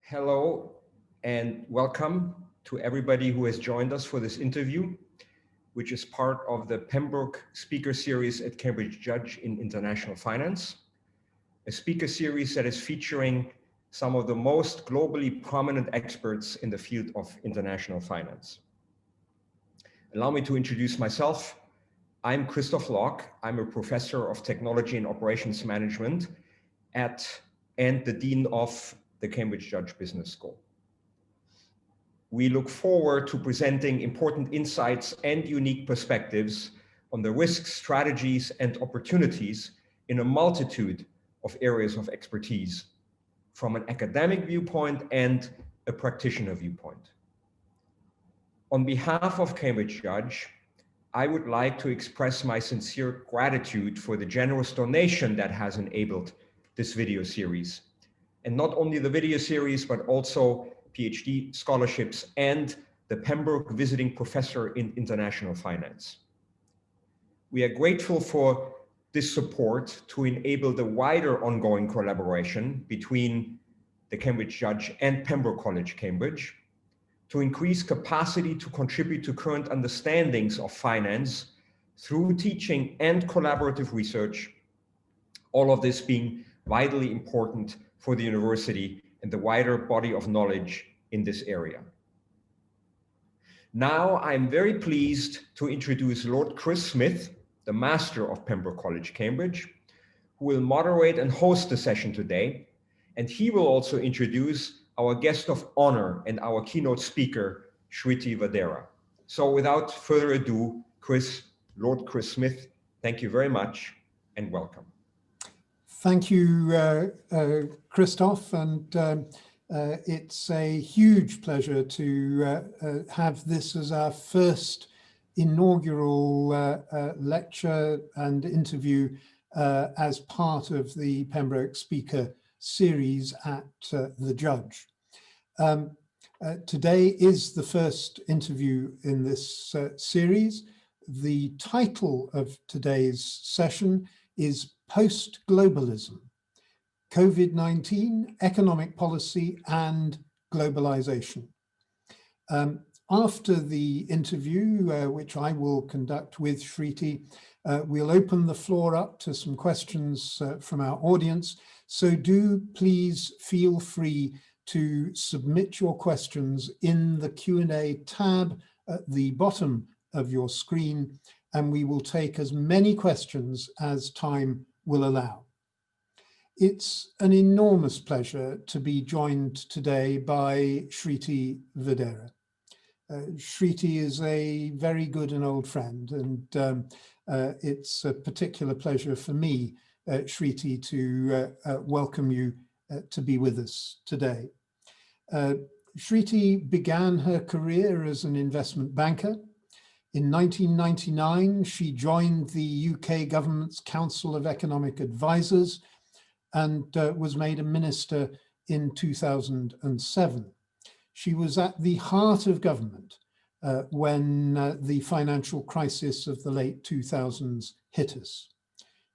Hello and welcome to everybody who has joined us for this interview, which is part of the Pembroke Speaker Series at Cambridge Judge in International Finance, a speaker series that is featuring some of the most globally prominent experts in the field of international finance. Allow me to introduce myself. I'm Christoph Loch. I'm a professor of technology and operations management and the dean of the Cambridge Judge Business School. We look forward to presenting important insights and unique perspectives on the risks, strategies, and opportunities in a multitude of areas of expertise, from an academic viewpoint and a practitioner viewpoint. On behalf of Cambridge Judge, I would like to express my sincere gratitude for the generous donation that has enabled this video series. And not only the video series, but also PhD scholarships and the Pembroke Visiting Professor in International Finance. We are grateful for this support to enable the wider ongoing collaboration between the Cambridge Judge and Pembroke College, Cambridge, to increase capacity to contribute to current understandings of finance through teaching and collaborative research, all of this being vitally important for the university and the wider body of knowledge in this area. Now, I'm very pleased to introduce Lord Chris Smith, the Master of Pembroke College, Cambridge, who will moderate and host the session today. And he will also introduce our guest of honor and our keynote speaker, Shriti Vadera. So without further ado, Lord Chris Smith, thank you very much and welcome. Thank you, Christoph, and it's a huge pleasure to have this as our first inaugural lecture and interview as part of the Pembroke Speaker Series at the Judge. Today is the first interview in this series. The title of today's session is Post-Globalism, COVID-19, Economic Policy and Globalization. After the interview, which I will conduct with Shriti, we'll open the floor up to some questions from our audience. So do please feel free to submit your questions in the Q&A tab at the bottom of your screen, and we will take as many questions as time will allow. It's an enormous pleasure to be joined today by Shriti Vadera. Shriti is a very good and old friend, and it's a particular pleasure for me, Shriti, to welcome you to be with us today. Shriti began her career as an investment banker. In 1999, she joined the UK government's Council of Economic Advisors and was made a minister in 2007. She was at the heart of government when the financial crisis of the late 2000s hit us.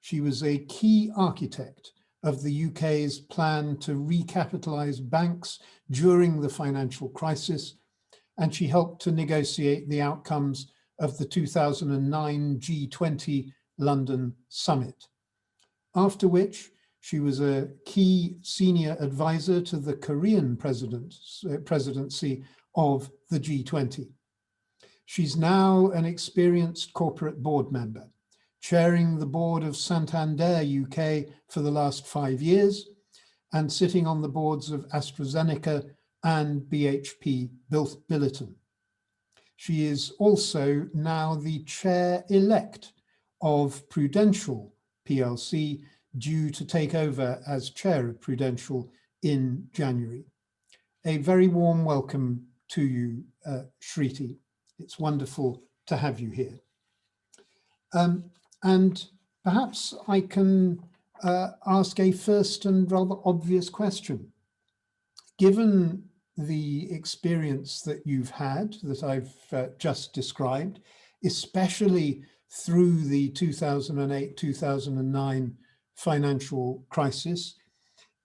She was a key architect of the UK's plan to recapitalise banks during the financial crisis, and she helped to negotiate the outcomes of the 2009 G20 London summit, after which she was a key senior advisor to the Korean presidency of the G20. She's now an experienced corporate board member, chairing the Board of Santander UK for the last 5 years and sitting on the boards of AstraZeneca and BHP Billiton. She is also now the Chair-elect of Prudential PLC, due to take over as Chair of Prudential in January. A very warm welcome to you, Shriti. It's wonderful to have you here. And perhaps I can ask a first and rather obvious question. Given the experience that you've had, that I've just described, especially through the 2008-2009 financial crisis,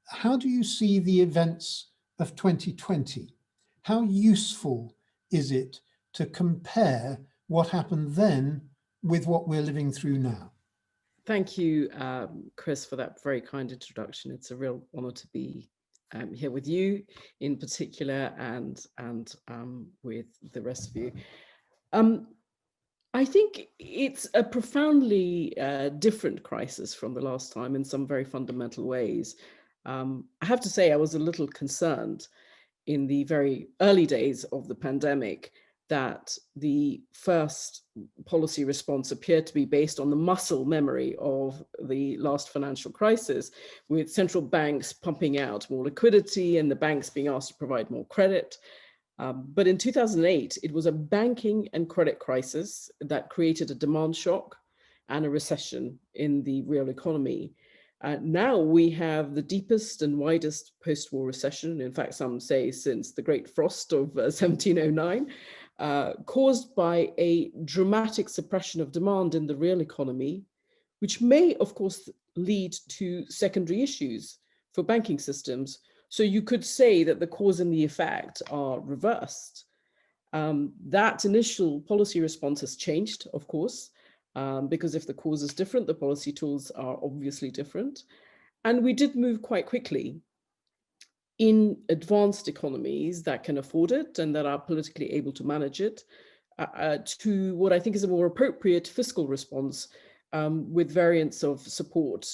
how do you see the events of 2020? How useful is it to compare what happened then with what we're living through now? Thank you, Chris, for that very kind introduction. It's a real honor to be here with you in particular, and with the rest of you. I think it's a profoundly different crisis from the last time in some very fundamental ways. I have to say I was a little concerned in the very early days of the pandemic that the first policy response appeared to be based on the muscle memory of the last financial crisis, with central banks pumping out more liquidity and the banks being asked to provide more credit. But in 2008, it was a banking and credit crisis that created a demand shock and a recession in the real economy. Now we have the deepest and widest post-war recession, in fact, some say since the Great Frost of 1709, caused by a dramatic suppression of demand in the real economy, which may, of course, lead to secondary issues for banking systems. So you could say that the cause and the effect are reversed. That initial policy response has changed, of course, because if the cause is different, the policy tools are obviously different. And we did move quite quickly in advanced economies that can afford it and that are politically able to manage it, to what I think is a more appropriate fiscal response, with variants of support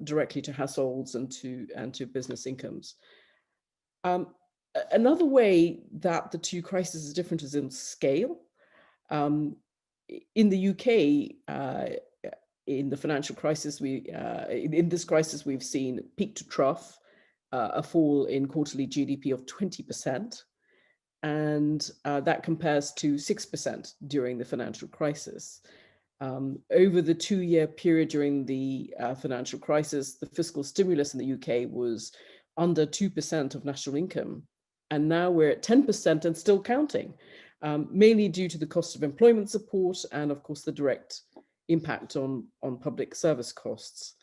directly to households and to business incomes. Another way that the two crises are different is in scale. In the UK, in the financial crisis, in this crisis, we've seen peak to trough, a fall in quarterly GDP of 20%, and that compares to 6% during the financial crisis. Over the 2-year period during the financial crisis, the fiscal stimulus in the UK was under 2% of national income, and now we're at 10% and still counting, mainly due to the cost of employment support and, of course, the direct impact on public service costs.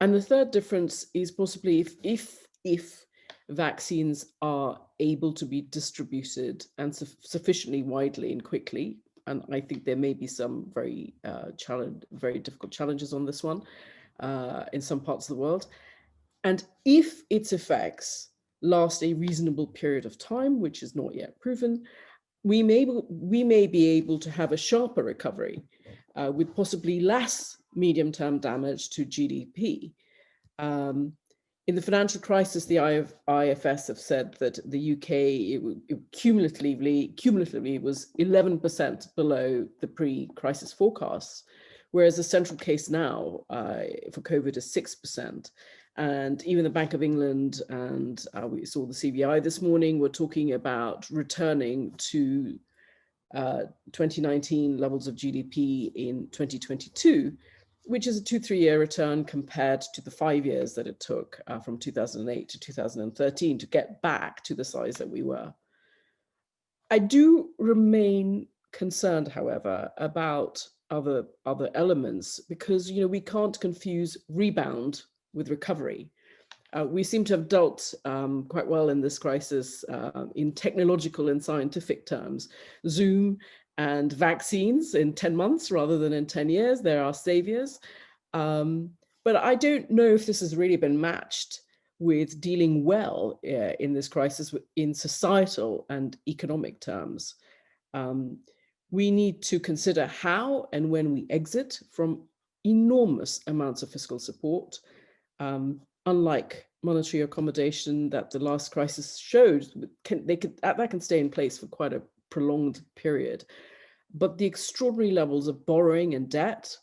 And the third difference is possibly if vaccines are able to be distributed and sufficiently widely and quickly, and I think there may be some very difficult challenges on this one in some parts of the world. And if its effects last a reasonable period of time, which is not yet proven, we may be able to have a sharper recovery with possibly less medium-term damage to GDP. In the financial crisis, the IFS have said that the UK cumulatively was 11% below the pre-crisis forecasts, whereas the central case now for COVID is 6%. And even the Bank of England and we saw the CBI this morning were talking about returning to 2019 levels of GDP in 2022, which is a 2-3 year return compared to the 5 years that it took from 2008 to 2013 to get back to the size that we were. I do remain concerned, however, about other elements, because we can't confuse rebound with recovery. We seem to have dealt quite well in this crisis in technological and scientific terms. Zoom and vaccines in 10 months rather than in 10 years, they're our saviors. But I don't know if this has really been matched with dealing well in this crisis in societal and economic terms. We need to consider how and when we exit from enormous amounts of fiscal support. Unlike monetary accommodation that the last crisis showed, that can stay in place for quite a prolonged period. But the extraordinary levels of borrowing and debt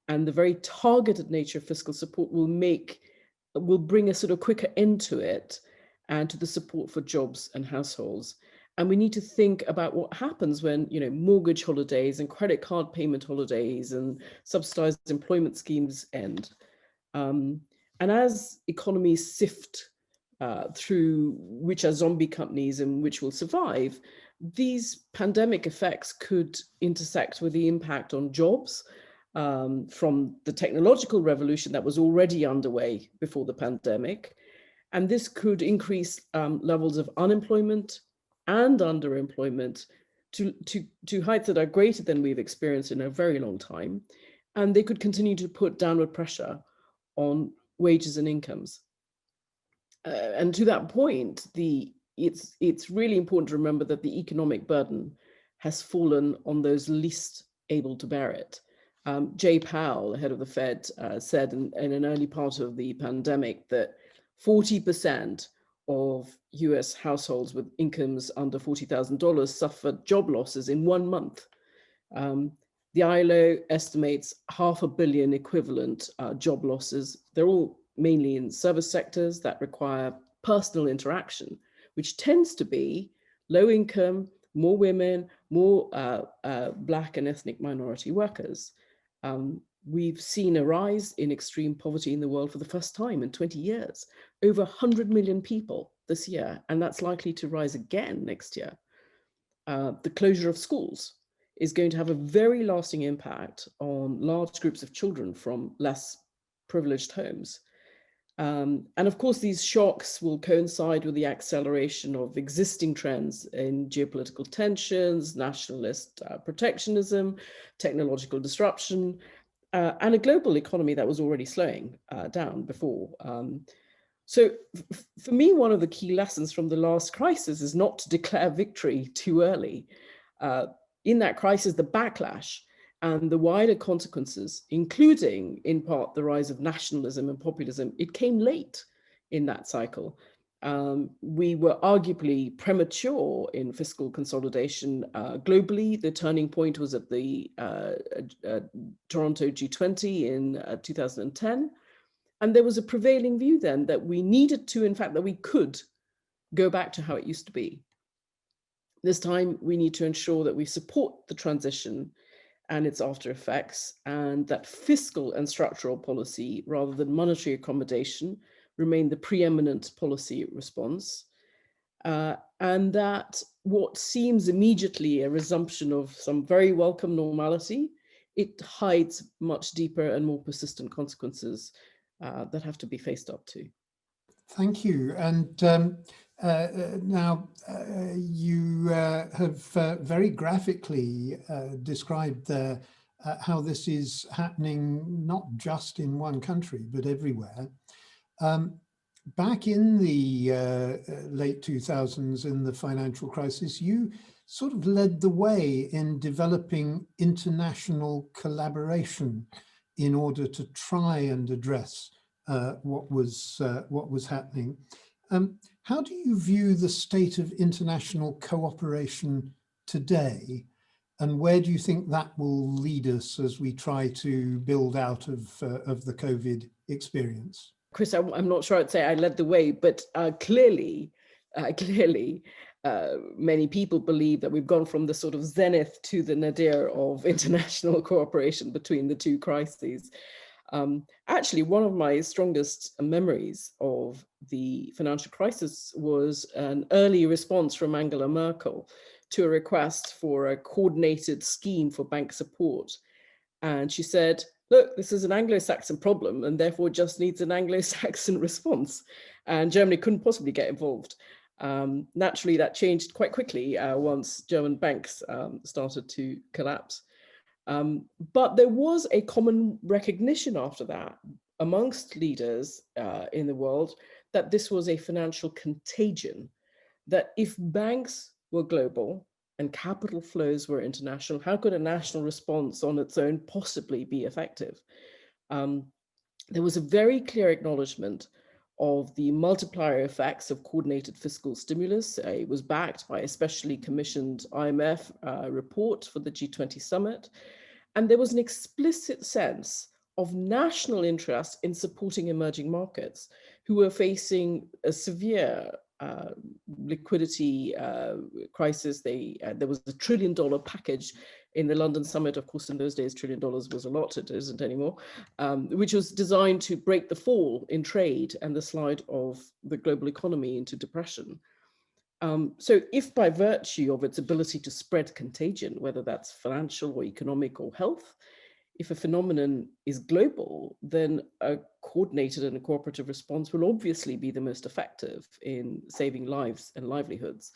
and the very targeted nature of fiscal support will bring a sort of quicker end to it and to the support for jobs and households. And we need to think about what happens when mortgage holidays and credit card payment holidays and subsidized employment schemes end. And as economies sift through which are zombie companies and which will survive, these pandemic effects could intersect with the impact on jobs from the technological revolution that was already underway before the pandemic, And this could increase levels of unemployment and underemployment to heights that are greater than we've experienced in a very long time. And they could continue to put downward pressure on wages and incomes. And to that point, it's really important to remember that the economic burden has fallen on those least able to bear it. Jay Powell, the head of the Fed, said in an early part of the pandemic that 40% of US households with incomes under $40,000 suffered job losses in 1 month. The ILO estimates 500 million equivalent job losses. They're all mainly in service sectors that require personal interaction, which tends to be low income, more women, more Black and ethnic minority workers. We've seen a rise in extreme poverty in the world for the first time in 20 years, over 100 million people this year, and that's likely to rise again next year. The closure of schools is going to have a very lasting impact on large groups of children from less privileged homes. And of course, these shocks will coincide with the acceleration of existing trends in geopolitical tensions, nationalist protectionism, technological disruption, and a global economy that was already slowing down before. So for me, one of the key lessons from the last crisis is not to declare victory too early. In that crisis, the backlash and the wider consequences, including in part the rise of nationalism and populism, it came late in that cycle. We were arguably premature in fiscal consolidation globally. The turning point was at the Toronto G20 in 2010. And there was a prevailing view then that we needed to, in fact, that we could go back to how it used to be. This time, we need to ensure that we support the transition and its after effects, and that fiscal and structural policy, rather than monetary accommodation, remain the preeminent policy response. And that what seems immediately a resumption of some very welcome normality, it hides much deeper and more persistent consequences that have to be faced up to. Thank you. And now you have very graphically described how this is happening not just in one country, but everywhere. Back in the late 2000s, in the financial crisis, you sort of led the way in developing international collaboration in order to try and address what was happening. How do you view the state of international cooperation today, and where do you think that will lead us as we try to build out of the COVID experience? Chris, I'm not sure I'd say I led the way, but clearly, many people believe that we've gone from the sort of zenith to the nadir of international cooperation between the two crises. Actually, one of my strongest memories of the financial crisis was an early response from Angela Merkel to a request for a coordinated scheme for bank support. And she said, look, this is an Anglo-Saxon problem and therefore just needs an Anglo-Saxon response. And Germany couldn't possibly get involved. Naturally, that changed quite quickly once German banks started to collapse. But there was a common recognition after that amongst leaders in the world that this was a financial contagion, that if banks were global and capital flows were international, how could a national response on its own possibly be effective? There was a very clear acknowledgement of the multiplier effects of coordinated fiscal stimulus. It was backed by a specially commissioned IMF report for the G20 summit. And there was an explicit sense of national interest in supporting emerging markets who were facing a severe liquidity crisis. There was a $1 trillion package in the London summit. Of course, in those days, $1 trillion was a lot, it isn't anymore, which was designed to break the fall in trade and the slide of the global economy into depression. So if by virtue of its ability to spread contagion, whether that's financial or economic or health, if a phenomenon is global, then a coordinated and a cooperative response will obviously be the most effective in saving lives and livelihoods.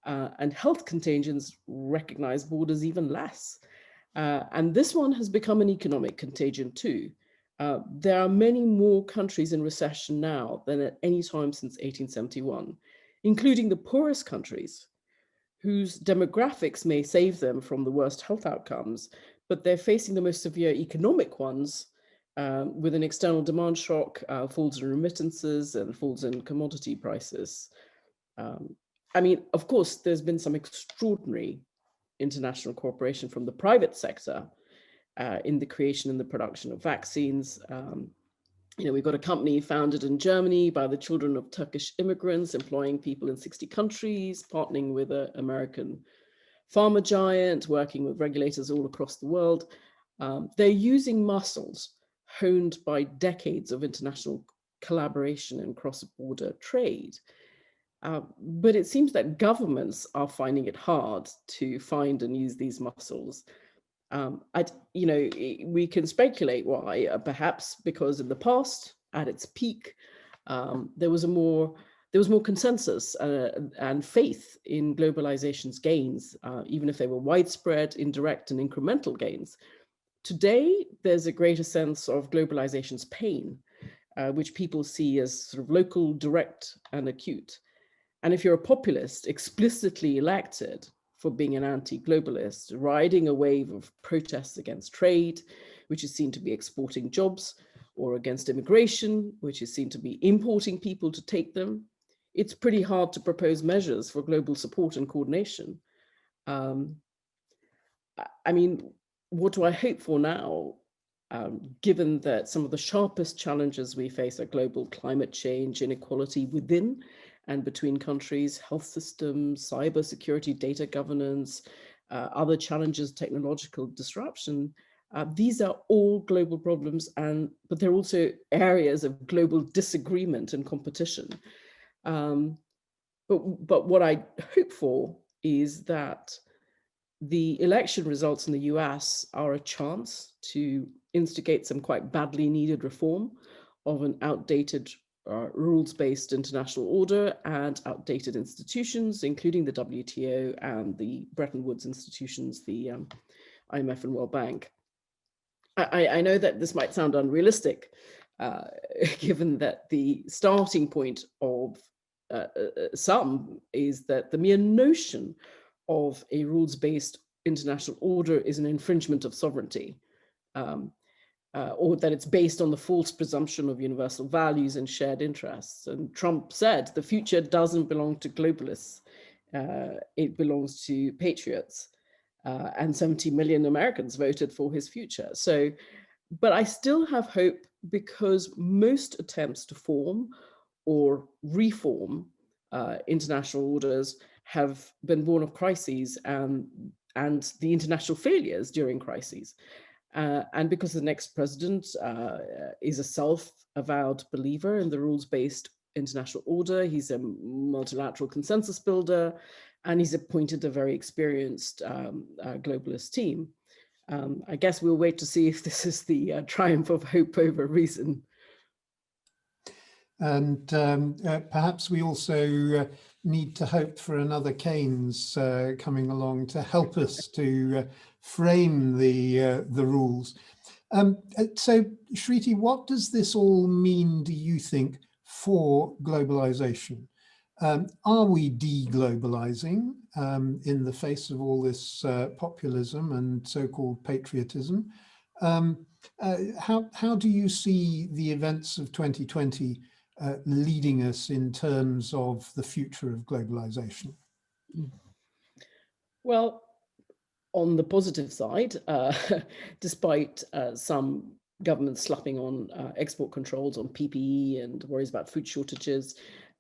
And health contagions recognize borders even less. And this one has become an economic contagion too. There are many more countries in recession now than at any time since 1871, including the poorest countries, whose demographics may save them from the worst health outcomes, but they're facing the most severe economic ones with an external demand shock, falls in remittances and falls in commodity prices. I mean, of course, there's been some extraordinary international cooperation from the private sector in the creation and the production of vaccines. We've got a company founded in Germany by the children of Turkish immigrants, employing people in 60 countries, partnering with an American pharma giant, working with regulators all across the world. They're using muscles honed by decades of international collaboration and cross-border trade. But it seems that governments are finding it hard to find and use these muscles. We can speculate why, perhaps because in the past, at its peak, there was more consensus and faith in globalization's gains, even if they were widespread, indirect, and incremental gains. Today, there's a greater sense of globalization's pain, which people see as sort of local, direct, and acute. And if you're a populist explicitly elected for being an anti-globalist, riding a wave of protests against trade, which is seen to be exporting jobs, or against immigration, which is seen to be importing people to take them, it's pretty hard to propose measures for global support and coordination. I mean, what do I hope for now, given that some of the sharpest challenges we face are global climate change, inequality within and between countries, health systems, cybersecurity, data governance, other challenges, technological disruption. These are all global problems, but they're also areas of global disagreement and competition. But what I hope for is that the election results in the US are a chance to instigate some quite badly needed reform of an outdated rules-based international order and outdated institutions, including the WTO and the Bretton Woods institutions, the IMF and World Bank. I know that this might sound unrealistic, given that the starting point of some is that the mere notion of a rules-based international order is an infringement of sovereignty. Or that it's based on the false presumption of universal values and shared interests. And Trump said the future doesn't belong to globalists, it belongs to patriots. And 70 million Americans voted for his future. But I still have hope, because most attempts to form or reform international orders have been born of crises and the international failures during crises. And because the next president is a self-avowed believer in the rules-based international order, he's a multilateral consensus builder, and he's appointed a very experienced globalist team. I guess we'll wait to see if this is the triumph of hope over reason. And perhaps we also need to hope for another Keynes coming along to help us to frame the rules. So, Shriti, what does this all mean, do you think, for globalization? Are we de-globalizing in the face of all this populism and so-called patriotism? How do you see the events of 2020 leading us in terms of the future of globalization? Well, on the positive side, despite some governments slapping on export controls on PPE and worries about food shortages,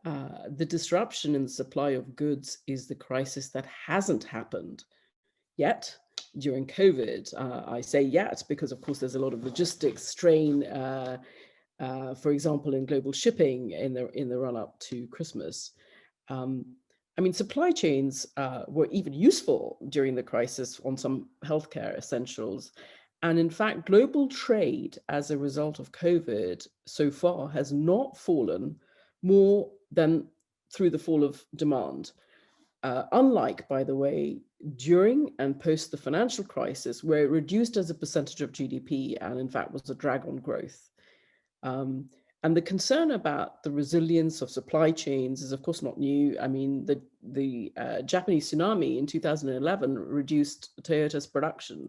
the disruption in the supply of goods is the crisis that hasn't happened yet during COVID. I say yet because, of course, there's a lot of logistics strain, for example, in global shipping in the run-up to Christmas. I mean, supply chains were even useful during the crisis on some healthcare essentials. And in fact, global trade as a result of COVID so far has not fallen more than through the fall of demand. Unlike, by the way, during and post the financial crisis, where it reduced as a percentage of GDP and in fact was a drag on growth. And the concern about the resilience of supply chains is, of course, not new. I mean, the Japanese tsunami in 2011 reduced Toyota's production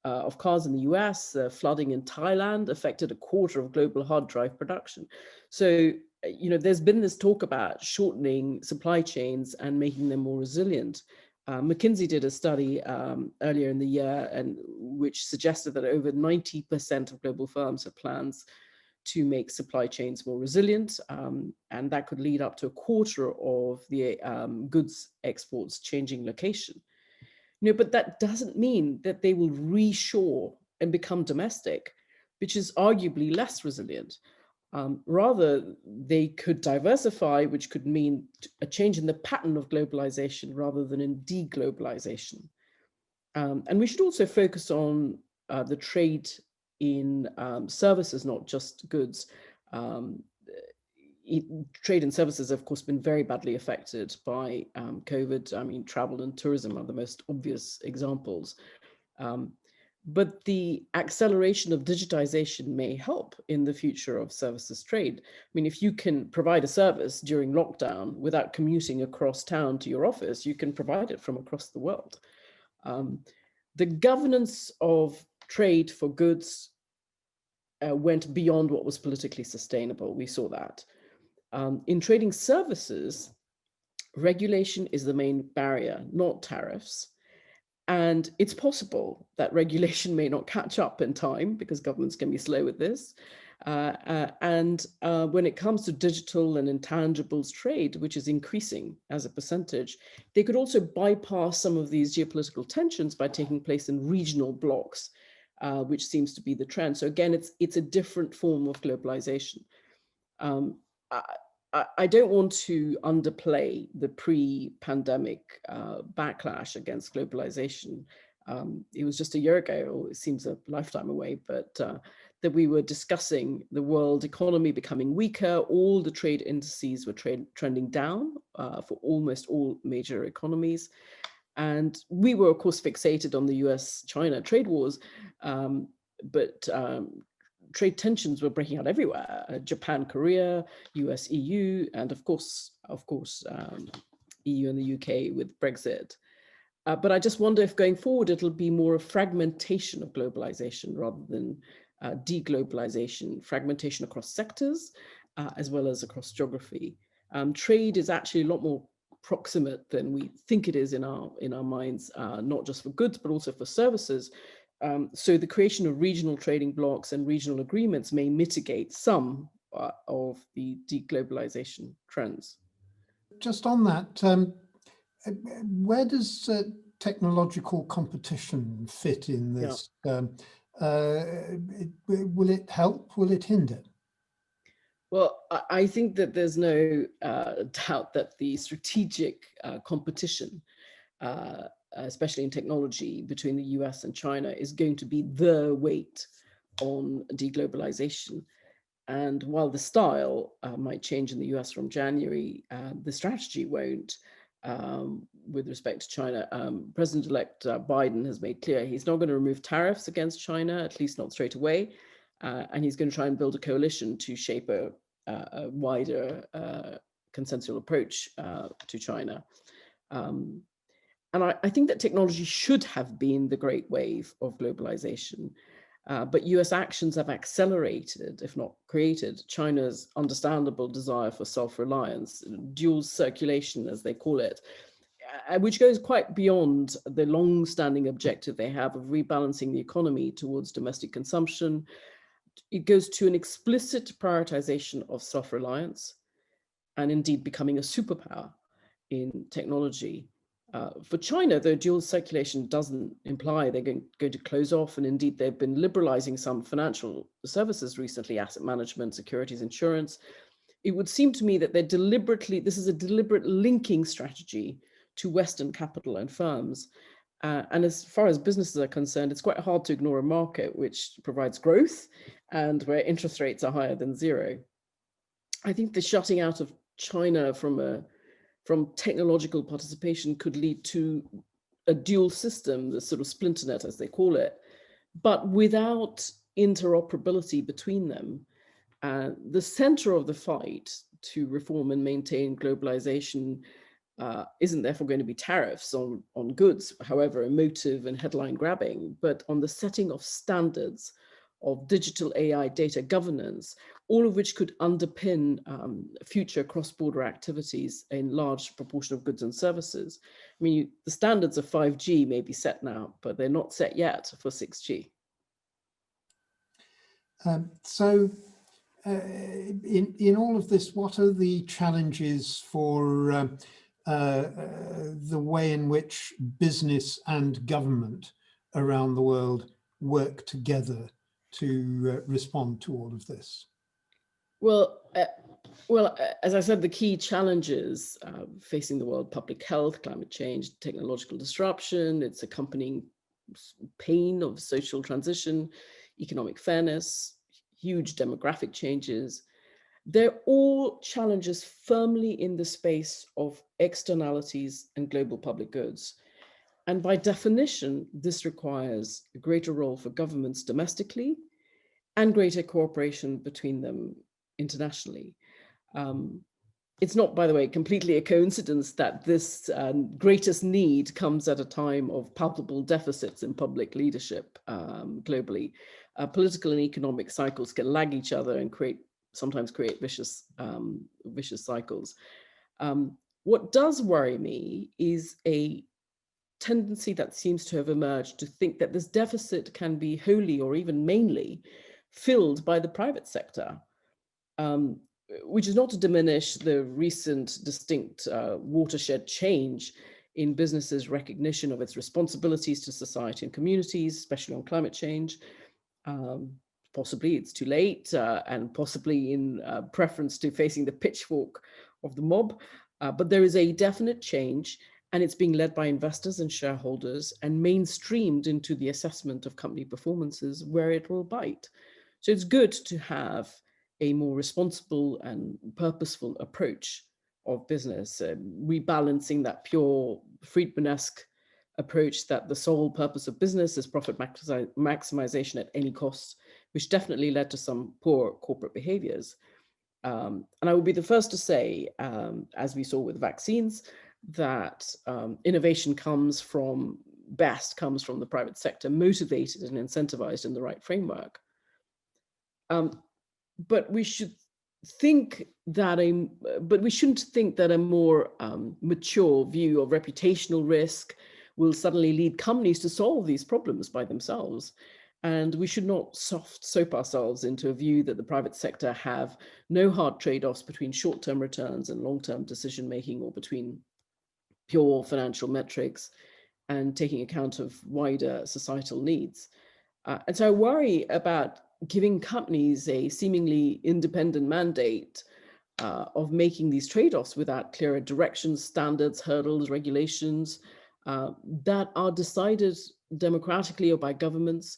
of cars in the US. Flooding in Thailand affected a quarter of global hard drive production. So, there's been this talk about shortening supply chains and making them more resilient. McKinsey did a study earlier in the year, and which suggested that over 90% of global firms have plans to make supply chains more resilient, and that could lead up to a quarter of the goods exports changing location. But that doesn't mean that they will reshore and become domestic, which is arguably less resilient. Rather, they could diversify, which could mean a change in the pattern of globalization rather than in deglobalization. And we should also focus on the trade in services, not just goods. Trade and services have, of course, been very badly affected by COVID. I mean, travel and tourism are the most obvious examples. But the acceleration of digitization may help in the future of services trade. I mean, if you can provide a service during lockdown without commuting across town to your office, you can provide it from across the world. The governance of trade for goods went beyond what was politically sustainable. We saw that. In trading services, regulation is the main barrier, not tariffs. And it's possible that regulation may not catch up in time because governments can be slow with this. And when it comes to digital and intangibles trade, which is increasing as a percentage, they could also bypass some of these geopolitical tensions by taking place in regional blocks, which seems to be the trend. So again, it's a different form of globalization. I don't want to underplay the pre-pandemic backlash against globalization. It was just a year ago, it seems a lifetime away, but that we were discussing the world economy becoming weaker. All the trade indices were trending down for almost all major economies. And we were, of course, fixated on the US-China trade wars, but trade tensions were breaking out everywhere: Japan, Korea, US, EU, and of course, EU and the UK with Brexit. But I just wonder if going forward, it'll be more a fragmentation of globalization rather than deglobalization, fragmentation across sectors, as well as across geography. Trade is actually a lot more proximate than we think it is in our minds, not just for goods, but also for services. So the creation of regional trading blocks and regional agreements may mitigate some of the deglobalization trends. Just on that, where does technological competition fit in this? Yeah. Will it help? Will it hinder? Well, I think that there's no doubt that the strategic competition, especially in technology between the US and China, is going to be the weight on deglobalization. And while the style might change in the US from January, the strategy won't. With respect to China, President-elect Biden has made clear he's not going to remove tariffs against China, at least not straight away. And he's going to try and build a coalition to shape a wider consensual approach to China. And I think that technology should have been the great wave of globalization. But US actions have accelerated, if not created, China's understandable desire for self-reliance, dual circulation, as they call it, which goes quite beyond the long-standing objective they have of rebalancing the economy towards domestic consumption. It goes to an explicit prioritization of self-reliance and indeed becoming a superpower in technology. For China, though, dual circulation doesn't imply they're going to close off, and indeed they've been liberalizing some financial services recently, asset management, securities, insurance. It would seem to me that this is a deliberate linking strategy to Western capital and firms. And as far as businesses are concerned, it's quite hard to ignore a market which provides growth and where interest rates are higher than zero. I think the shutting out of China from technological participation could lead to a dual system, the sort of splinter net, as they call it, but without interoperability between them. The center of the fight to reform and maintain globalization isn't therefore going to be tariffs on goods, however emotive and headline grabbing, but on the setting of standards of digital AI data governance, all of which could underpin future cross-border activities in large proportion of goods and services. I mean, the standards of 5G may be set now, but they're not set yet for 6G. In all of this, what are the challenges for the way in which business and government around the world work together to respond to all of this? Well, as I said, the key challenges facing the world: public health, climate change, technological disruption, its accompanying pain of social transition, economic fairness, huge demographic changes. They're all challenges firmly in the space of externalities and global public goods. And by definition, this requires a greater role for governments domestically and greater cooperation between them internationally. It's not, by the way, completely a coincidence that this greatest need comes at a time of palpable deficits in public leadership globally. Political and economic cycles can lag each other and sometimes create vicious cycles. What does worry me is a tendency that seems to have emerged to think that this deficit can be wholly or even mainly filled by the private sector, which is not to diminish the recent distinct watershed change in businesses' recognition of its responsibilities to society and communities, especially on climate change. Possibly it's too late, and possibly in preference to facing the pitchfork of the mob. But there is a definite change, and it's being led by investors and shareholders and mainstreamed into the assessment of company performances where it will bite. So it's good to have a more responsible and purposeful approach of business, rebalancing that pure Friedman-esque approach that the sole purpose of business is profit maximization at any cost, which definitely led to some poor corporate behaviors. And I will be the first to say, as we saw with vaccines, that innovation comes from the private sector, motivated and incentivized in the right framework. But we should think that we shouldn't think that a more mature view of reputational risk will suddenly lead companies to solve these problems by themselves. And we should not soap ourselves into a view that the private sector have no hard trade-offs between short-term returns and long-term decision-making, or between pure financial metrics and taking account of wider societal needs. And so I worry about giving companies a seemingly independent mandate of making these trade-offs without clearer directions, standards, hurdles, regulations that are decided democratically or by governments,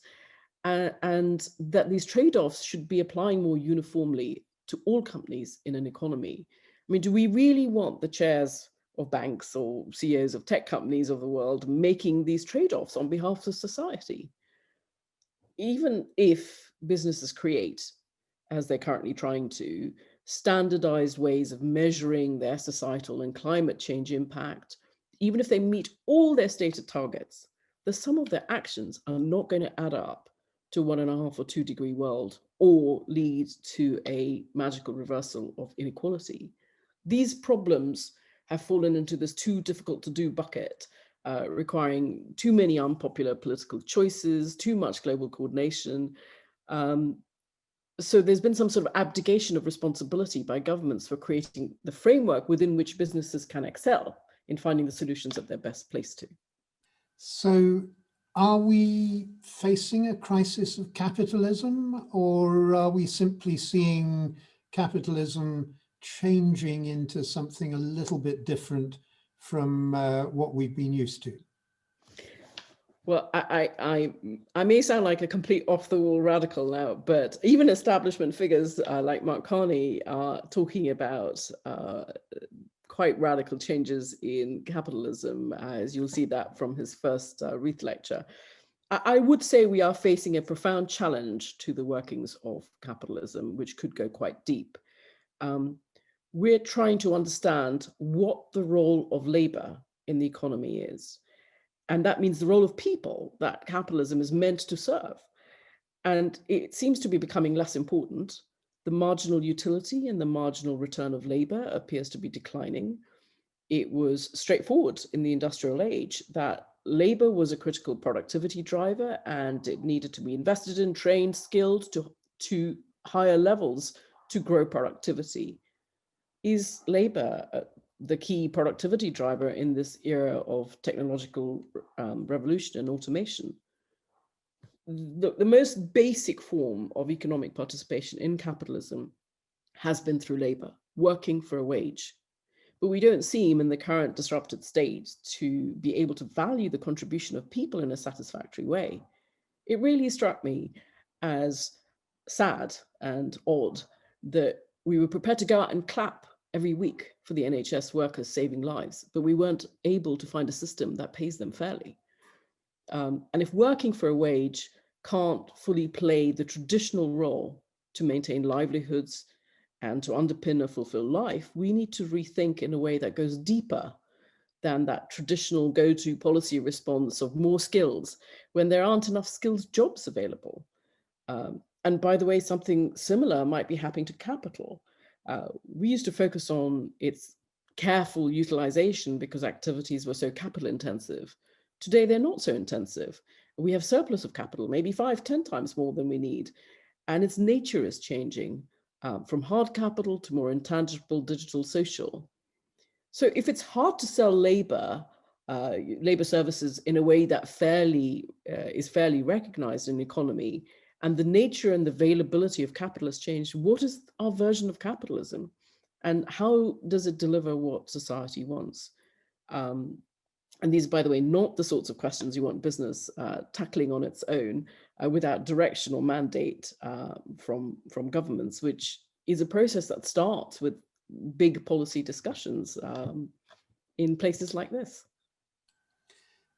and that these trade-offs should be applying more uniformly to all companies in an economy. I mean, do we really want the chairs of banks or CEOs of tech companies of the world making these trade-offs on behalf of society? Even if businesses create, as they're currently trying to, standardized ways of measuring their societal and climate change impact, even if they meet all their stated targets, the sum of their actions are not going to add up to 1.5 or 2 degree world, or lead to a magical reversal of inequality. These problems have fallen into this too difficult to do bucket, requiring too many unpopular political choices, too much global coordination. So there's been some sort of abdication of responsibility by governments for creating the framework within which businesses can excel in finding the solutions that they're best placed to. So are we facing a crisis of capitalism, or are we simply seeing capitalism changing into something a little bit different from what we've been used to? Well, I may sound like a complete off-the-wall radical now, but even establishment figures like Mark Carney are talking about quite radical changes in capitalism, as you'll see that from his first Reith lecture. I would say we are facing a profound challenge to the workings of capitalism, which could go quite deep. We're trying to understand what the role of labor in the economy is. And that means the role of people that capitalism is meant to serve. And it seems to be becoming less important. The marginal utility and the marginal return of labor appears to be declining. It was straightforward in the industrial age that labor was a critical productivity driver and it needed to be invested in, trained, skilled to higher levels to grow productivity. Is labor the key productivity driver in this era of technological revolution and automation? The most basic form of economic participation in capitalism has been through labor, working for a wage. But we don't seem in the current disrupted state to be able to value the contribution of people in a satisfactory way. It really struck me as sad and odd that we were prepared to go out and clap every week for the NHS workers saving lives, but we weren't able to find a system that pays them fairly. And if working for a wage can't fully play the traditional role to maintain livelihoods and to underpin a fulfilled life, we need to rethink in a way that goes deeper than that traditional go-to policy response of more skills when there aren't enough skilled jobs available. And by the way, something similar might be happening to capital. We used to focus on its careful utilization because activities were so capital intensive. Today, they're not so intensive. We have surplus of capital, maybe 5-10 times more than we need. And its nature is changing from hard capital to more intangible, digital, social. So if it's hard to sell labor services in a way that is fairly recognized in the economy, and the nature and the availability of capital has changed, what is our version of capitalism? And how does it deliver what society wants? And these, by the way, not the sorts of questions you want business tackling on its own without direction or mandate from governments, which is a process that starts with big policy discussions in places like this.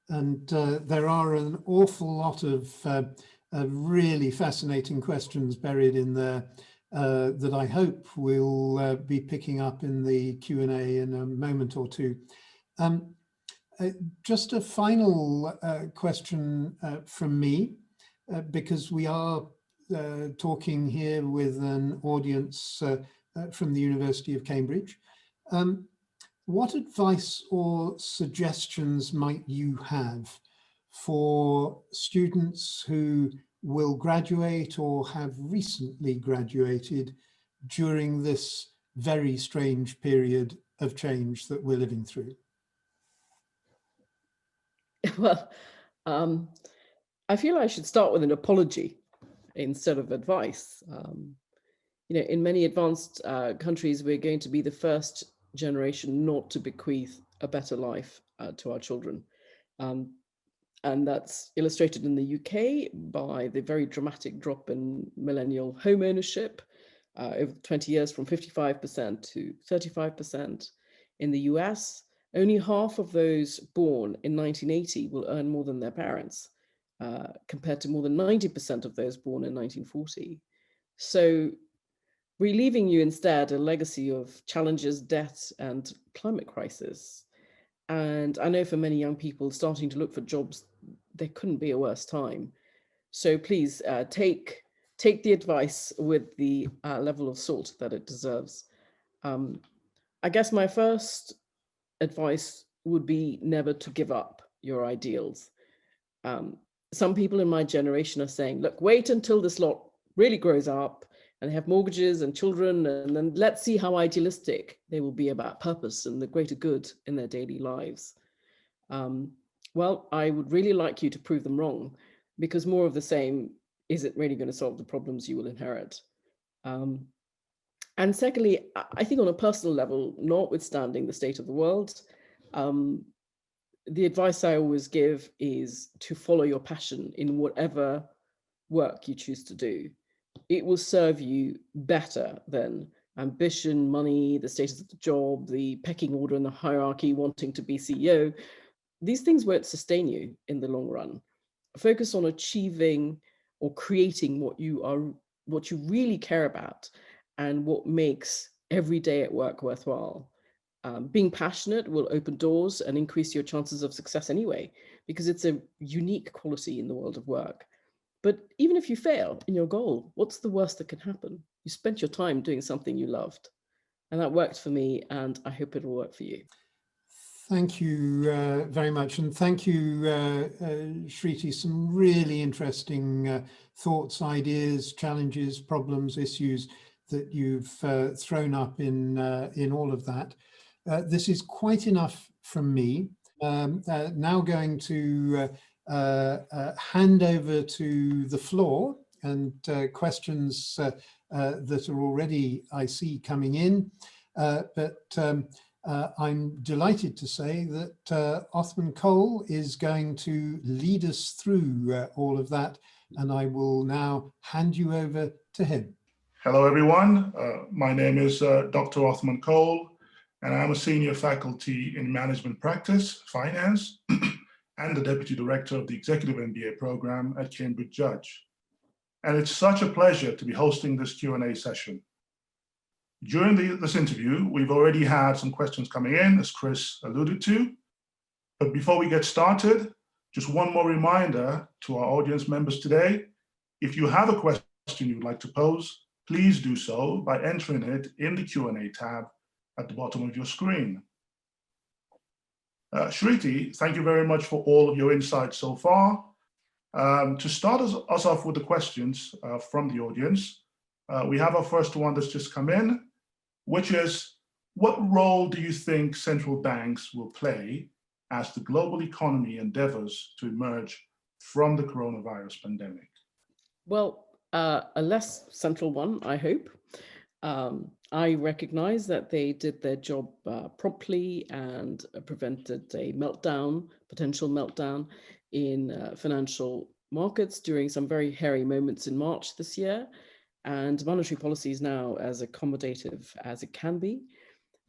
And there are an awful lot of really fascinating questions buried in there that I hope we'll be picking up in the Q&A in a moment or two. Just a final question from me, because we are talking here with an audience from the University of Cambridge. What advice or suggestions might you have for students who will graduate or have recently graduated during this very strange period of change that we're living through? Well, I feel I should start with an apology instead of advice. In many advanced countries, we're going to be the first generation not to bequeath a better life to our children. And that's illustrated in the UK by the very dramatic drop in millennial home ownership over 20 years from 55% to 35%. In the US, only half of those born in 1980 will earn more than their parents, compared to more than 90% of those born in 1940. So we're leaving you instead a legacy of challenges, debt, and climate crisis. And I know for many young people starting to look for jobs, there couldn't be a worse time. So please take the advice with the level of salt that it deserves. I guess my first advice would be never to give up your ideals. Some people in my generation are saying, look, wait until this lot really grows up and they have mortgages and children, and then let's see how idealistic they will be about purpose and the greater good in their daily lives. Well, I would really like you to prove them wrong, because more of the same isn't really going to solve the problems you will inherit. And secondly, I think on a personal level, notwithstanding the state of the world, the advice I always give is to follow your passion in whatever work you choose to do. It will serve you better than ambition, money, the status of the job, the pecking order and the hierarchy, wanting to be CEO. These things won't sustain you in the long run. Focus on achieving or creating what you really care about and what makes every day at work worthwhile. Being passionate will open doors and increase your chances of success anyway, because it's a unique quality in the world of work. But even if you fail in your goal, what's the worst that can happen? You spent your time doing something you loved. And that worked for me, and I hope it will work for you. Thank you very much. And thank you, Shriti, some really interesting thoughts, ideas, challenges, problems, issues that you've thrown up in all of that. This is quite enough from me. Now going to hand over to the floor and questions that are already, I see, coming in. I'm delighted to say that Othman Cole is going to lead us through all of that, and I will now hand you over to him. Hello, everyone. My name is Dr. Othman Cole, and I'm a senior faculty in management practice, finance, and the deputy director of the executive MBA program at Cambridge Judge. And it's such a pleasure to be hosting this Q&A session. During this interview, we've already had some questions coming in, as Chris alluded to. But before we get started, just one more reminder to our audience members today. If you have a question you'd like to pose, please do so by entering it in the Q&A tab at the bottom of your screen. Shriti, thank you very much for all of your insights so far. To start us off with the questions from the audience, we have our first one that's just come in, which is, what role do you think central banks will play as the global economy endeavors to emerge from the coronavirus pandemic? Well, a less central one, I hope. I recognize that they did their job promptly and prevented a meltdown, potential meltdown in financial markets during some very hairy moments in March this year. And monetary policy is now as accommodative as it can be.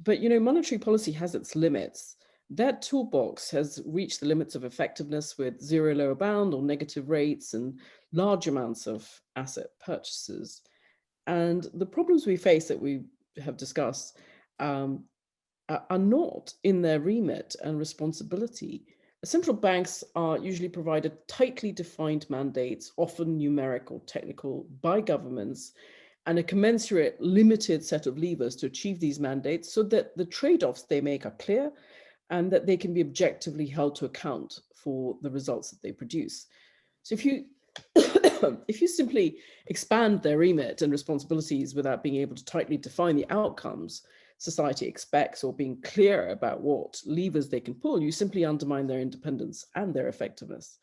But, you know, monetary policy has its limits. That toolbox has reached the limits of effectiveness with zero lower bound or negative rates and large amounts of asset purchases. And the problems we face that we have discussed are not in their remit and responsibility. Central banks are usually provided tightly defined mandates, often numeric or technical, by governments, and a commensurate limited set of levers to achieve these mandates so that the trade-offs they make are clear and that they can be objectively held to account for the results that they produce. So if you simply expand their remit and responsibilities without being able to tightly define the outcomes society expects or being clear about what levers they can pull, you simply undermine their independence and their effectiveness.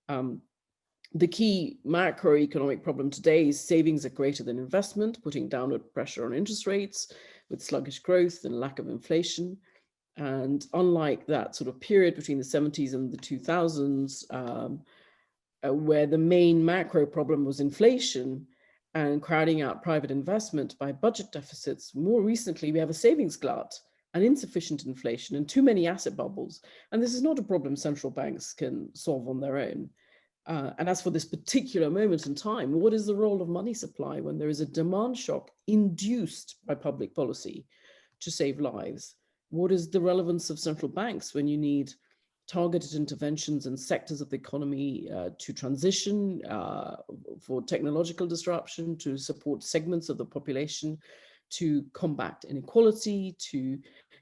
The key macroeconomic problem today is savings are greater than investment, putting downward pressure on interest rates with sluggish growth and lack of inflation. And unlike that sort of period between the 70s and the 2000s, where the main macro problem was inflation and crowding out private investment by budget deficits, more recently, we have a savings glut and insufficient inflation and too many asset bubbles. And this is not a problem central banks can solve on their own. And as for this particular moment in time, what is the role of money supply when there is a demand shock induced by public policy to save lives? What is the relevance of central banks when you need targeted interventions in sectors of the economy to transition, for technological disruption, to support segments of the population, to combat inequality, to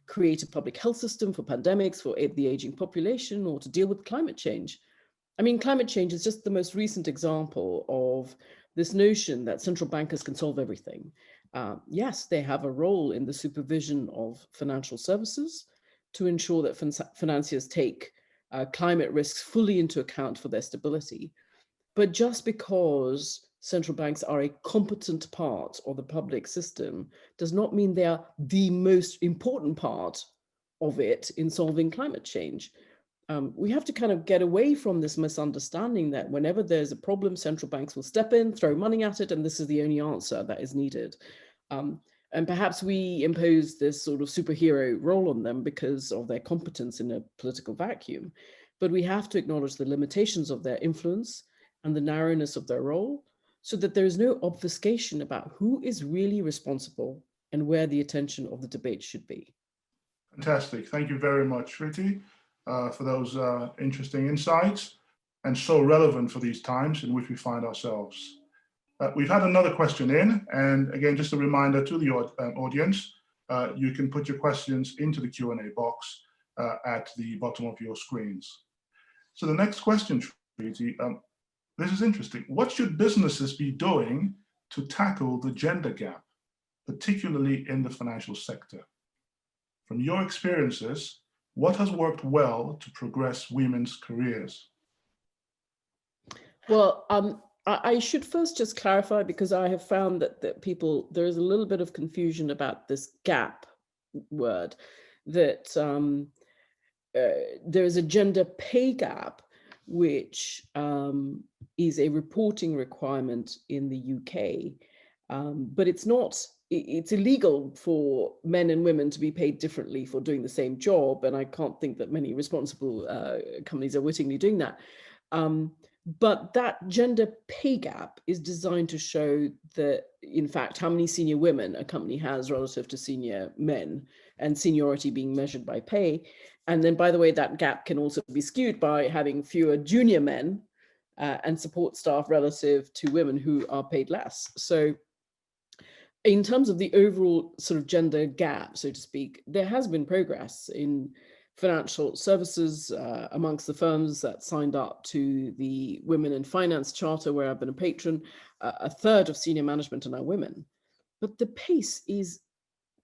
create a public health system for pandemics, for the aging population, or to deal with climate change? I mean, climate change is just the most recent example of this notion that central bankers can solve everything. Yes, they have a role in the supervision of financial services to ensure that financiers take climate risks fully into account for their stability. But just because central banks are a competent part of the public system does not mean they are the most important part of it in solving climate change. We have to kind of get away from this misunderstanding that whenever there's a problem, central banks will step in, throw money at it, and this is the only answer that is needed. And perhaps we impose this sort of superhero role on them because of their competence in a political vacuum. But we have to acknowledge the limitations of their influence and the narrowness of their role, so that there is no obfuscation about who is really responsible and where the attention of the debate should be. Fantastic. Thank you very much, Shriti, for those interesting insights, and so relevant for these times in which we find ourselves. We've had another question in, and again, just a reminder to the audience, you can put your questions into the Q&A box at the bottom of your screens. So the next question, Shriti, this is interesting. What should businesses be doing to tackle the gender gap, particularly in the financial sector? From your experiences, what has worked well to progress women's careers? Well, I should first just clarify, because I have found that there is a little bit of confusion about this gap word, that there is a gender pay gap, which is a reporting requirement in the UK, but it's illegal for men and women to be paid differently for doing the same job, and I can't think that many responsible companies are wittingly doing that. But that gender pay gap is designed to show that, in fact, how many senior women a company has relative to senior men, and seniority being measured by pay. And then, by the way, that gap can also be skewed by having fewer junior men and support staff relative to women who are paid less. So in terms of the overall sort of gender gap, so to speak, there has been progress in financial services amongst the firms that signed up to the Women in Finance Charter, where I've been a patron. A third of senior management are now women. But the pace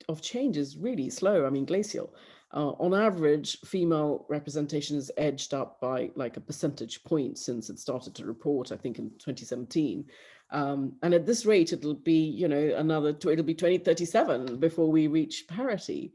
of change is really slow, I mean, glacial. On average, female representation has edged up by like a percentage point since it started to report, I think in 2017. And at this rate, it'll be, it'll be 2037 before we reach parity.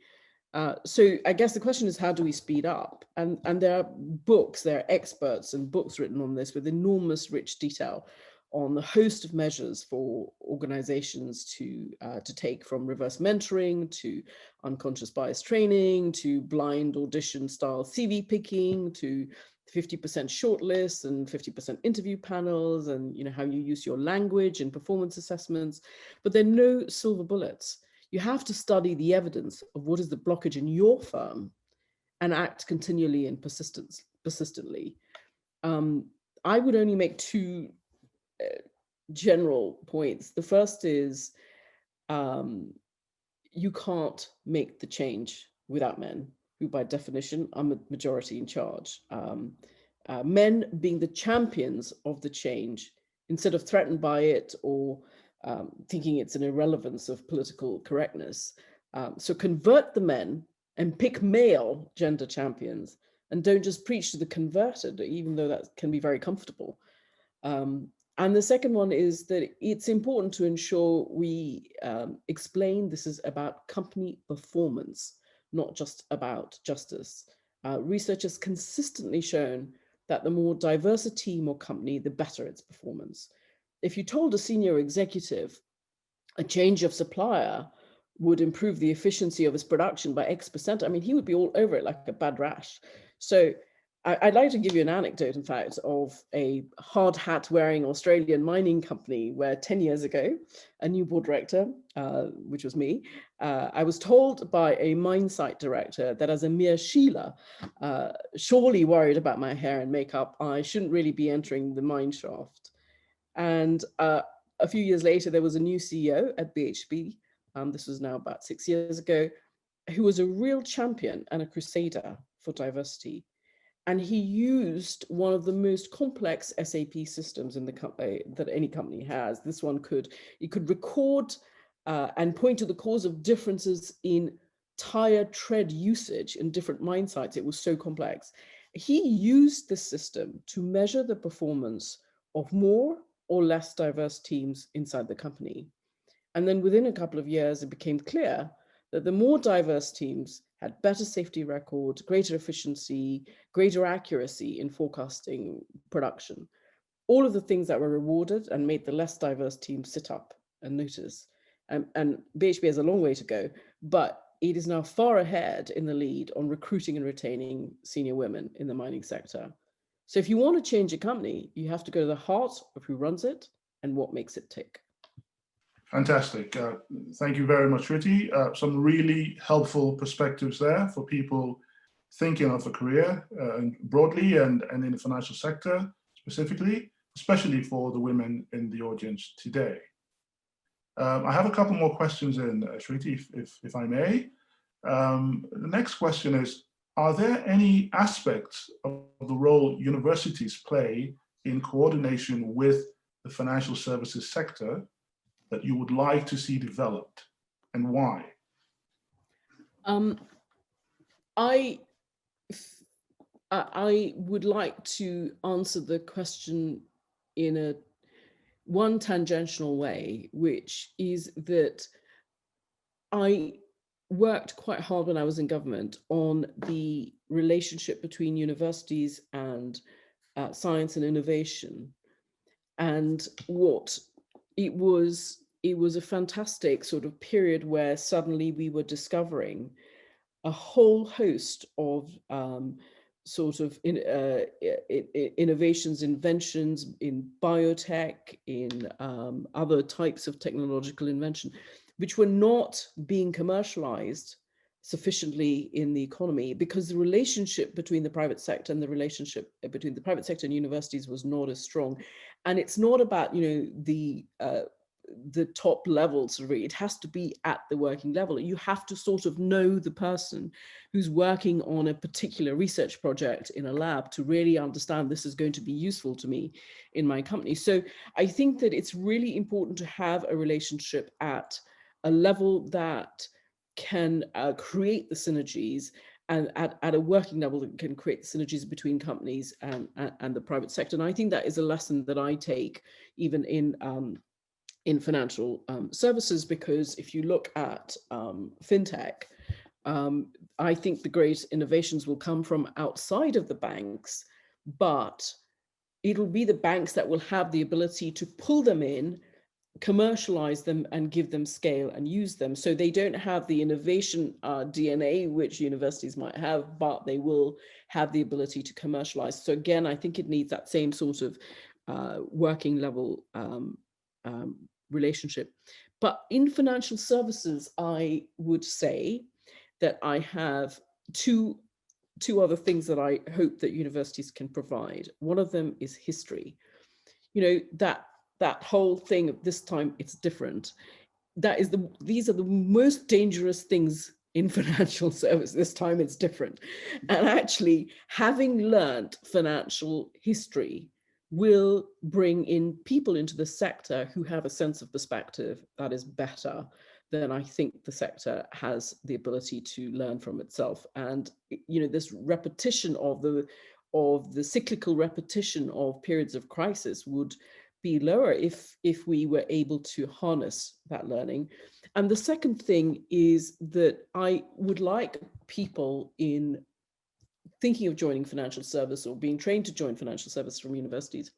So I guess the question is, how do we speed up? And there are experts and books written on this with enormous rich detail on the host of measures for organizations to take, from reverse mentoring to unconscious bias training to blind audition style CV picking to 50% shortlists and 50% interview panels, and how you use your language in performance assessments. But there are no silver bullets. You have to study the evidence of what is the blockage in your firm and act continually and persistently. I would only make two general points. The first is you can't make the change without men, who by definition are majority in charge. Men being the champions of the change instead of threatened by it or thinking it's an irrelevance of political correctness. So convert the men and pick male gender champions, and don't just preach to the converted, even though that can be very comfortable. And the second one is that it's important to ensure we explain this is about company performance, not just about justice. Research has consistently shown that the more diverse a team or company, the better its performance. If you told a senior executive a change of supplier would improve the efficiency of his production by X%, I mean, he would be all over it like a bad rash. So I'd like to give you an anecdote, in fact, of a hard hat wearing Australian mining company where 10 years ago, a new board director, which was me, I was told by a mine site director that as a mere Sheila, surely worried about my hair and makeup, I shouldn't really be entering the mine shaft. And a few years later, there was a new CEO at BHP. This was now about 6 years ago, who was a real champion and a crusader for diversity. And he used one of the most complex SAP systems in the company that any company has. This one could record and point to the cause of differences in tire tread usage in different mine sites. It was so complex. He used this system to measure the performance of more or less diverse teams inside the company. And then within a couple of years, it became clear that the more diverse teams had better safety record, greater efficiency, greater accuracy in forecasting production. All of the things that were rewarded and made the less diverse team sit up and notice. And BHP has a long way to go, but it is now far ahead in the lead on recruiting and retaining senior women in the mining sector. So if you want to change a company, you have to go to the heart of who runs it and what makes it tick. Fantastic. Thank you very much, Shriti. Some really helpful perspectives there for people thinking of a career broadly and in the financial sector specifically, especially for the women in the audience today. I have a couple more questions in, Shriti, if I may. The next question is, are there any aspects of the role universities play in coordination with the financial services sector that you would like to see developed, and why? I would like to answer the question in one tangential way, which is that I worked quite hard when I was in government on the relationship between universities and science and innovation. And what it was a fantastic sort of period where suddenly we were discovering a whole host of innovations, inventions in biotech, in other types of technological invention, which were not being commercialized sufficiently in the economy because the relationship between the private sector and the relationship between the private sector and universities was not as strong. And it's not about, the top levels, really. It has to be at the working level. You have to sort of know the person who's working on a particular research project in a lab to really understand this is going to be useful to me in my company. So I think that it's really important to have a relationship at a level that can create the synergies, and at a working level that can create the synergies between companies and the private sector. And I think that is a lesson that I take even in financial services, because if you look at fintech, I think the great innovations will come from outside of the banks, but it'll be the banks that will have the ability to pull them in, commercialize them, and give them scale and use them. So they don't have the innovation DNA which universities might have, but they will have the ability to commercialize. So again, I think it needs that same sort of working level relationship. But in financial services, I would say that I have two other things that I hope that universities can provide. One of them is history. That whole thing of this time it's different. These are the most dangerous things in financial service. This time it's different. And actually, having learned financial history will bring in people into the sector who have a sense of perspective that is better than I think the sector has the ability to learn from itself. And this repetition of the cyclical repetition of periods of crisis would be lower if we were able to harness that learning. And the second thing is that I would like people in thinking of joining financial service or being trained to join financial service from universities,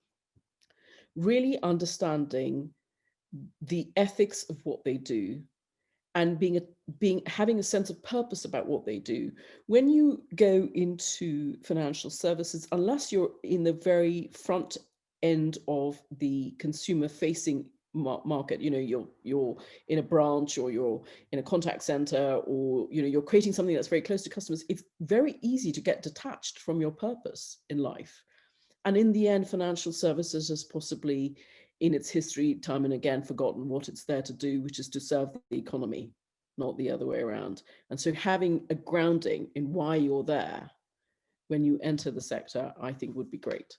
really understanding the ethics of what they do and having a sense of purpose about what they do. When you go into financial services, unless you're in the very front end of the consumer facing market, you're in a branch, or you're in a contact center, or you're creating something that's very close to customers, it's very easy to get detached from your purpose in life. And in the end, financial services has possibly in its history time and again forgotten what it's there to do, which is to serve the economy, not the other way around. And so having a grounding in why you're there when you enter the sector, I think would be great.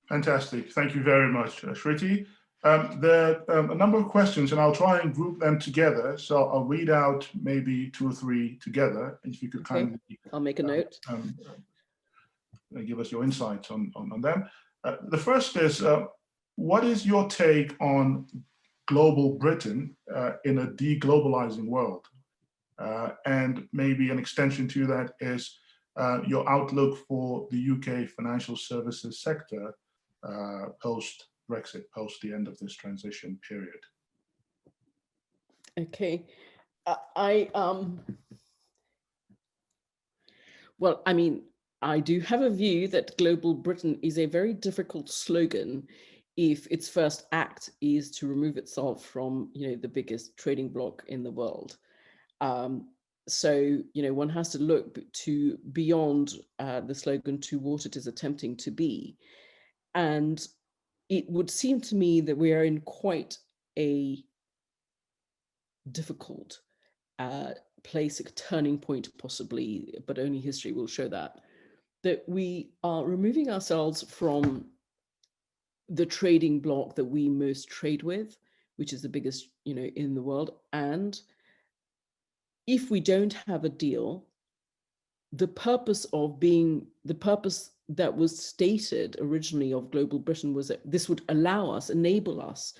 Fantastic. Thank you very much, Shriti. There are a number of questions, and I'll try and group them together. So I'll read out maybe 2 or 3 together. If you could kindly, I'll make a note. Give us your insights on them. The first is, what is your take on global Britain in a deglobalizing world? And maybe an extension to that is your outlook for the UK financial services sector post-Brexit, post the end of this transition period. Okay. Well, I mean, I do have a view that Global Britain is a very difficult slogan if its first act is to remove itself from, the biggest trading bloc in the world. So, one has to look to beyond the slogan to what it is attempting to be. And it would seem to me that we are in quite a difficult place, a turning point possibly, but only history will show that we are removing ourselves from the trading bloc that we most trade with, which is the biggest, in the world. And if we don't have a deal, the purpose that was stated originally of Global Britain was that this would enable us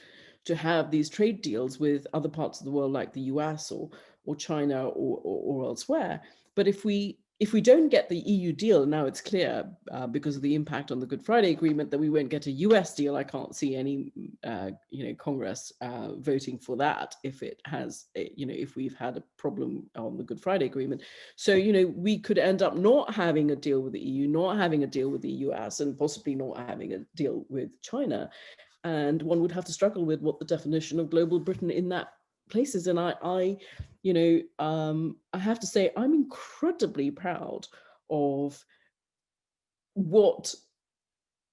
to have these trade deals with other parts of the world, like the US or China or elsewhere. But if we don't get the EU deal, now it's clear because of the impact on the Good Friday Agreement that we won't get a US deal. I can't see any, Congress voting for that if it has, if we've had a problem on the Good Friday Agreement. So, we could end up not having a deal with the EU, not having a deal with the US, and possibly not having a deal with China. And one would have to struggle with what the definition of Global Britain in that places. And I have to say, I'm incredibly proud of what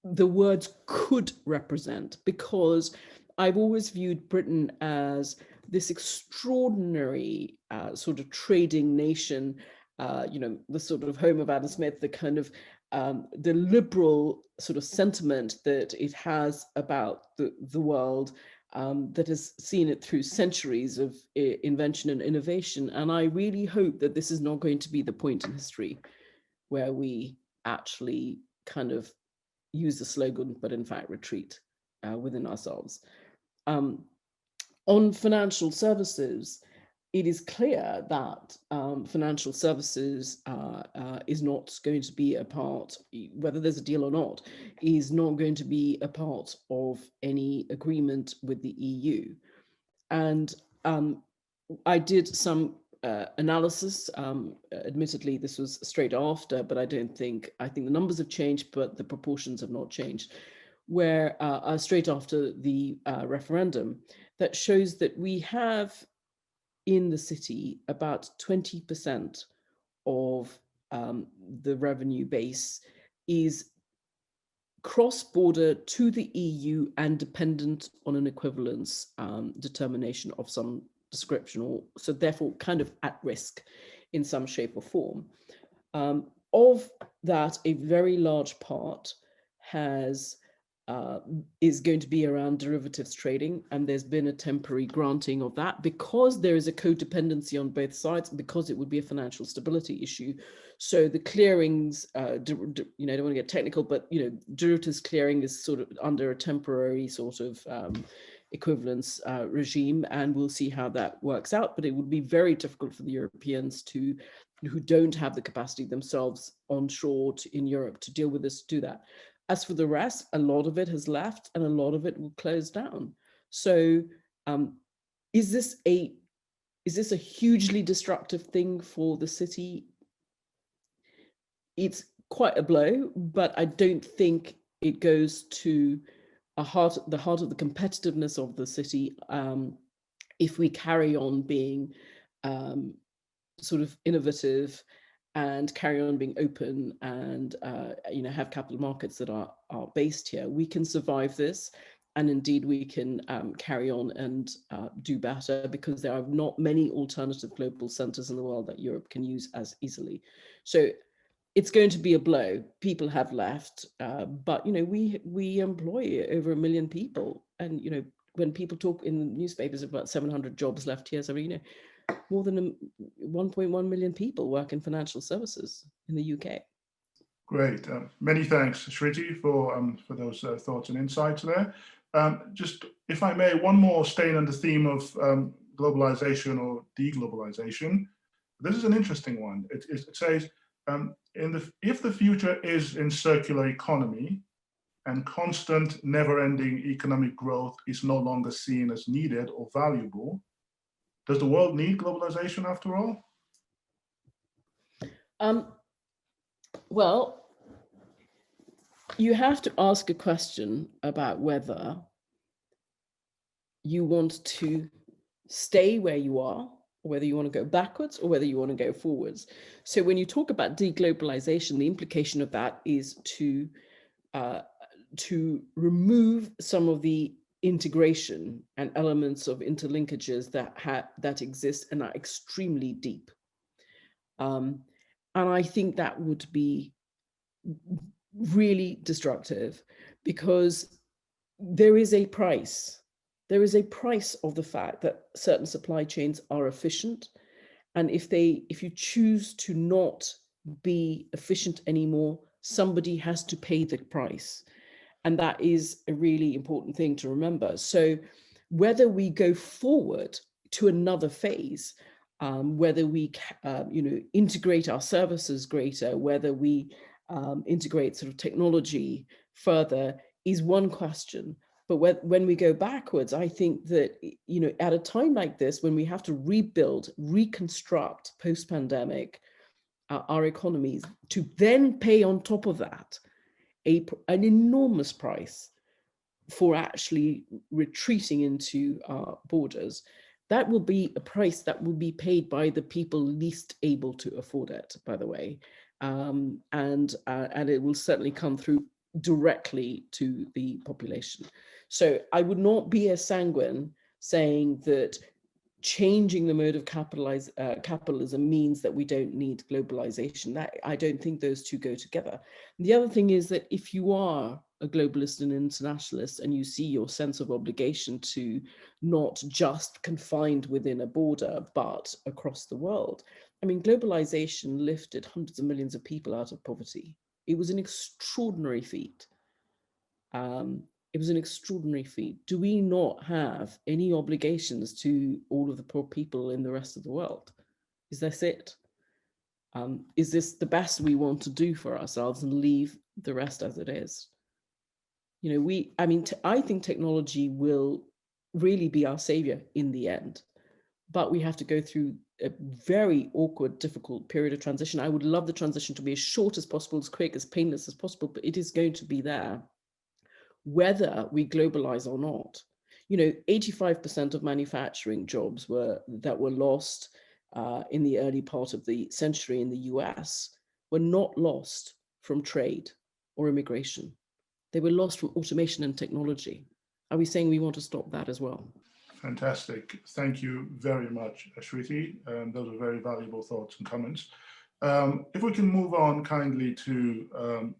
the words could represent, because I've always viewed Britain as this extraordinary sort of trading nation, the sort of home of Adam Smith, the kind of the liberal sort of sentiment that it has about the world, that has seen it through centuries of invention and innovation. And I really hope that this is not going to be the point in history where we actually kind of use the slogan, but in fact retreat within ourselves. On financial services, it is clear that financial services is not going to be a part, whether there's a deal or not, is not going to be a part of any agreement with the EU. And I did some analysis. Admittedly, this was straight after, but I think the numbers have changed, but the proportions have not changed, where straight after the referendum, that shows that we have in the city about 20% of the revenue base is cross-border to the EU and dependent on an equivalence determination of some description, or so therefore kind of at risk in some shape or form. Of that, a very large part is going to be around derivatives trading, and there's been a temporary granting of that because there is a codependency on both sides, because it would be a financial stability issue. So the clearings, I don't want to get technical, but derivatives clearing is sort of under a temporary sort of equivalence regime, and we'll see how that works out. But it would be very difficult for the Europeans who don't have the capacity themselves onshore in Europe to deal with this, do that. As for the rest, a lot of it has left and a lot of it will close down. So is this a hugely destructive thing for the city? It's quite a blow, but I don't think it goes to the heart of the competitiveness of the city if we carry on being sort of innovative and carry on being open and have capital markets that are based here. We can survive this, and indeed we can carry on and do better, because there are not many alternative global centers in the world that Europe can use as easily. So it's going to be a blow. People have left, but we employ over 1 million people, and when people talk in the newspapers about 700 jobs left here, so more than 1.1 million people work in financial services in the UK. Great. Many thanks, Shriti, for those thoughts and insights there. Just, if I may, one more staying on the theme of globalization or deglobalization. This is an interesting one. It says, if the future is in circular economy and constant never-ending economic growth is no longer seen as needed or valuable, does the world need globalization after all? Well, you have to ask a question about whether you want to stay where you are, or whether you want to go backwards, or whether you want to go forwards. So when you talk about deglobalization, the implication of that is to remove some of the integration and elements of interlinkages that exist and are extremely deep. And I think that would be really destructive, because there is a price. There is a price of the fact that certain supply chains are efficient. And if you choose to not be efficient anymore, somebody has to pay the price. And that is a really important thing to remember. So whether we go forward to another phase, whether we integrate our services greater, whether we integrate sort of technology further, is one question. But when we go backwards, I think that, at a time like this, when we have to rebuild, reconstruct post-pandemic our economies, to then pay on top of that an enormous price for actually retreating into our borders, that will be a price that will be paid by the people least able to afford it, by the way. And it will certainly come through directly to the population. So I would not be as sanguine saying that changing the mode of capitalism means that we don't need globalization. That, I don't think those two go together. The other thing is that if you are a globalist and internationalist and you see your sense of obligation to not just confined within a border, but across the world, I mean, globalization lifted hundreds of millions of people out of poverty. It was an extraordinary feat. It was an extraordinary feat. Do we not have any obligations to all of the poor people in the rest of the world? Is this it? Is this the best we want to do for ourselves and leave the rest as it is? I think technology will really be our savior in the end, but we have to go through a very awkward, difficult period of transition. I would love the transition to be as short as possible, as quick, as painless as possible, but it is going to be there, whether we globalize or not. 85% of manufacturing jobs that were lost in the early part of the century in the US were not lost from trade or immigration. They were lost from automation and technology. Are we saying we want to stop that as well? Fantastic. Thank you very much, Shriti. Those are very valuable thoughts and comments. If we can move on kindly to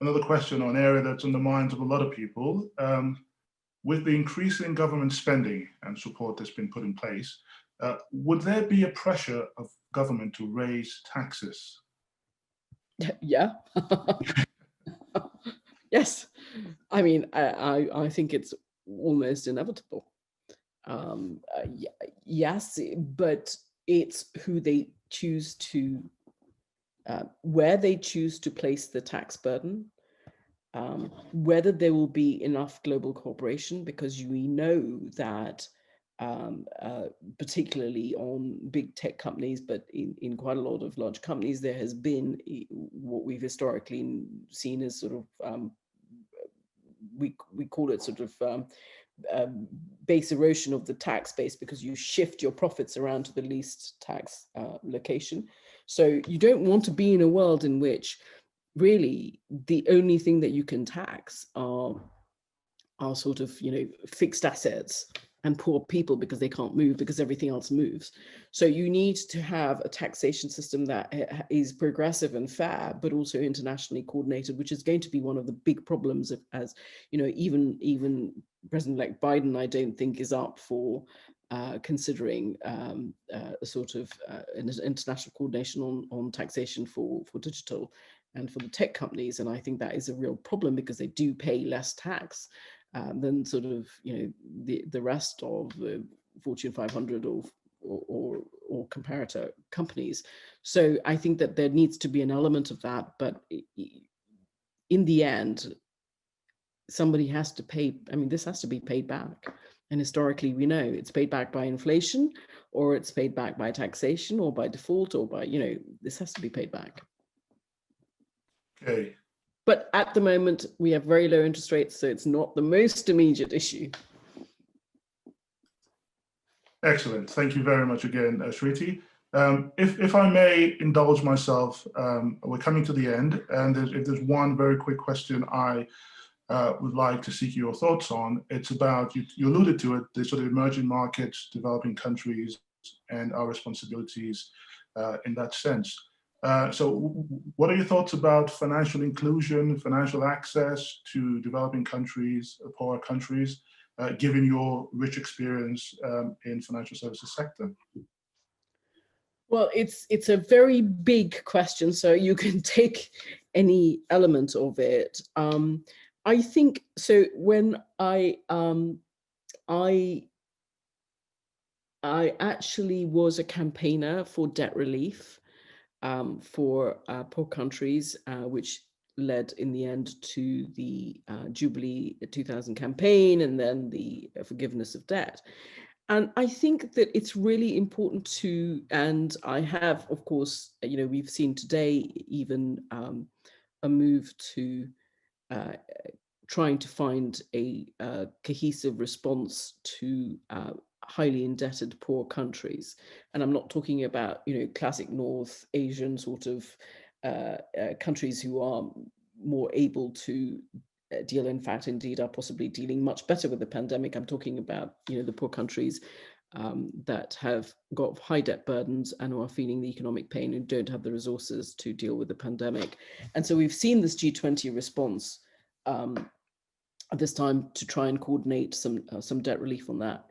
another question on an area that's on the minds of a lot of people. With the increasing government spending and support that's been put in place, would there be a pressure of government to raise taxes? Yeah. Yes. I mean, I think it's almost inevitable. Yes, but it's who they choose to, where they choose to place the tax burden, whether there will be enough global cooperation, because we know that particularly on big tech companies, but in quite a lot of large companies, there has been what we've historically seen as sort of, we call it sort of base erosion of the tax base, because you shift your profits around to the least tax location. So you don't want to be in a world in which really the only thing that you can tax are sort of, fixed assets and poor people, because they can't move, because everything else moves. So you need to have a taxation system that is progressive and fair, but also internationally coordinated, which is going to be one of the big problems as even President-elect Biden, I don't think, is up for considering a sort of an international coordination on taxation for digital and for the tech companies. And I think that is a real problem, because they do pay less tax than sort of, the rest of the Fortune 500 or or comparator companies. So I think that there needs to be an element of that, but in the end, somebody has to pay. I mean, this has to be paid back. And historically, we know it's paid back by inflation, or it's paid back by taxation, or by default, or by, this has to be paid back. Okay. But at the moment, we have very low interest rates, so it's not the most immediate issue. Excellent. Thank you very much again, Shriti. If I may indulge myself, we're coming to the end, and if there's one very quick question I would like to seek your thoughts on, it's about, you alluded to it, the sort of emerging markets, developing countries, and our responsibilities in that sense. So what are your thoughts about financial inclusion, financial access to developing countries, poorer countries, given your rich experience in financial services sector? Well, it's a very big question, so you can take any element of it. I think so. When I actually was a campaigner for debt relief for poor countries, which led in the end to the Jubilee 2000 campaign, and then the forgiveness of debt. And I think that it's really important to, and I have, of course, we've seen today even a move to trying to find a cohesive response to highly indebted poor countries. And I'm not talking about, classic North Asian sort of countries who are more able to deal, in fact, indeed, are possibly dealing much better with the pandemic. I'm talking about, the poor countries that have got high debt burdens and who are feeling the economic pain and don't have the resources to deal with the pandemic. And so we've seen this G20 response at this time to try and coordinate some debt relief on that.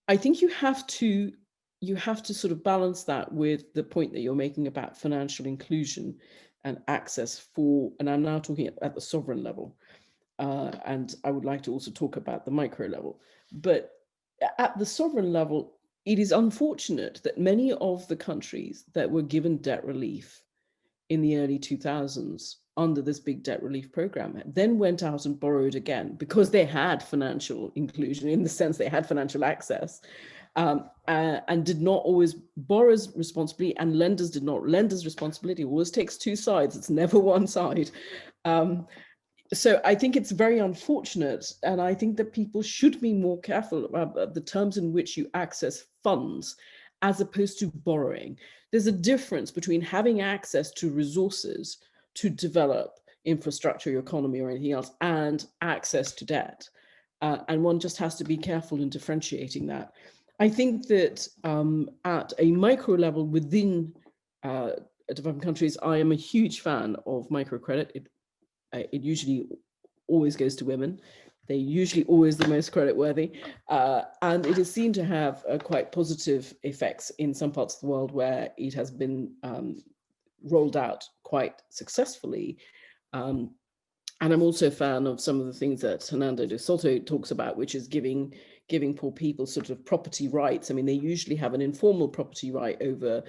I think you have to sort of balance that with the point that you're making about financial inclusion and access for, and I'm now talking at the sovereign level, and I would like to also talk about the micro level. But at the sovereign level, it is unfortunate that many of the countries that were given debt relief in the early 2000s under this big debt relief program then went out and borrowed again because they had financial inclusion, in the sense they had financial access, and did not always borrow responsibly, and lenders did not. Lenders' responsibility always takes two sides. It's never one side. So I think it's very unfortunate, and I think that people should be more careful about the terms in which you access funds as opposed to borrowing. There's a difference between having access to resources to develop infrastructure, your economy, or anything else, and access to debt. And one just has to be careful in differentiating that. I think that at a micro level within developing countries, I am a huge fan of microcredit. It usually always goes to women. They're usually always the most creditworthy. And it is seen to have quite positive effects in some parts of the world where it has been rolled out quite successfully. And I'm also a fan of some of the things that Hernando de Soto talks about, which is giving poor people sort of property rights. I mean, they usually have an informal property right over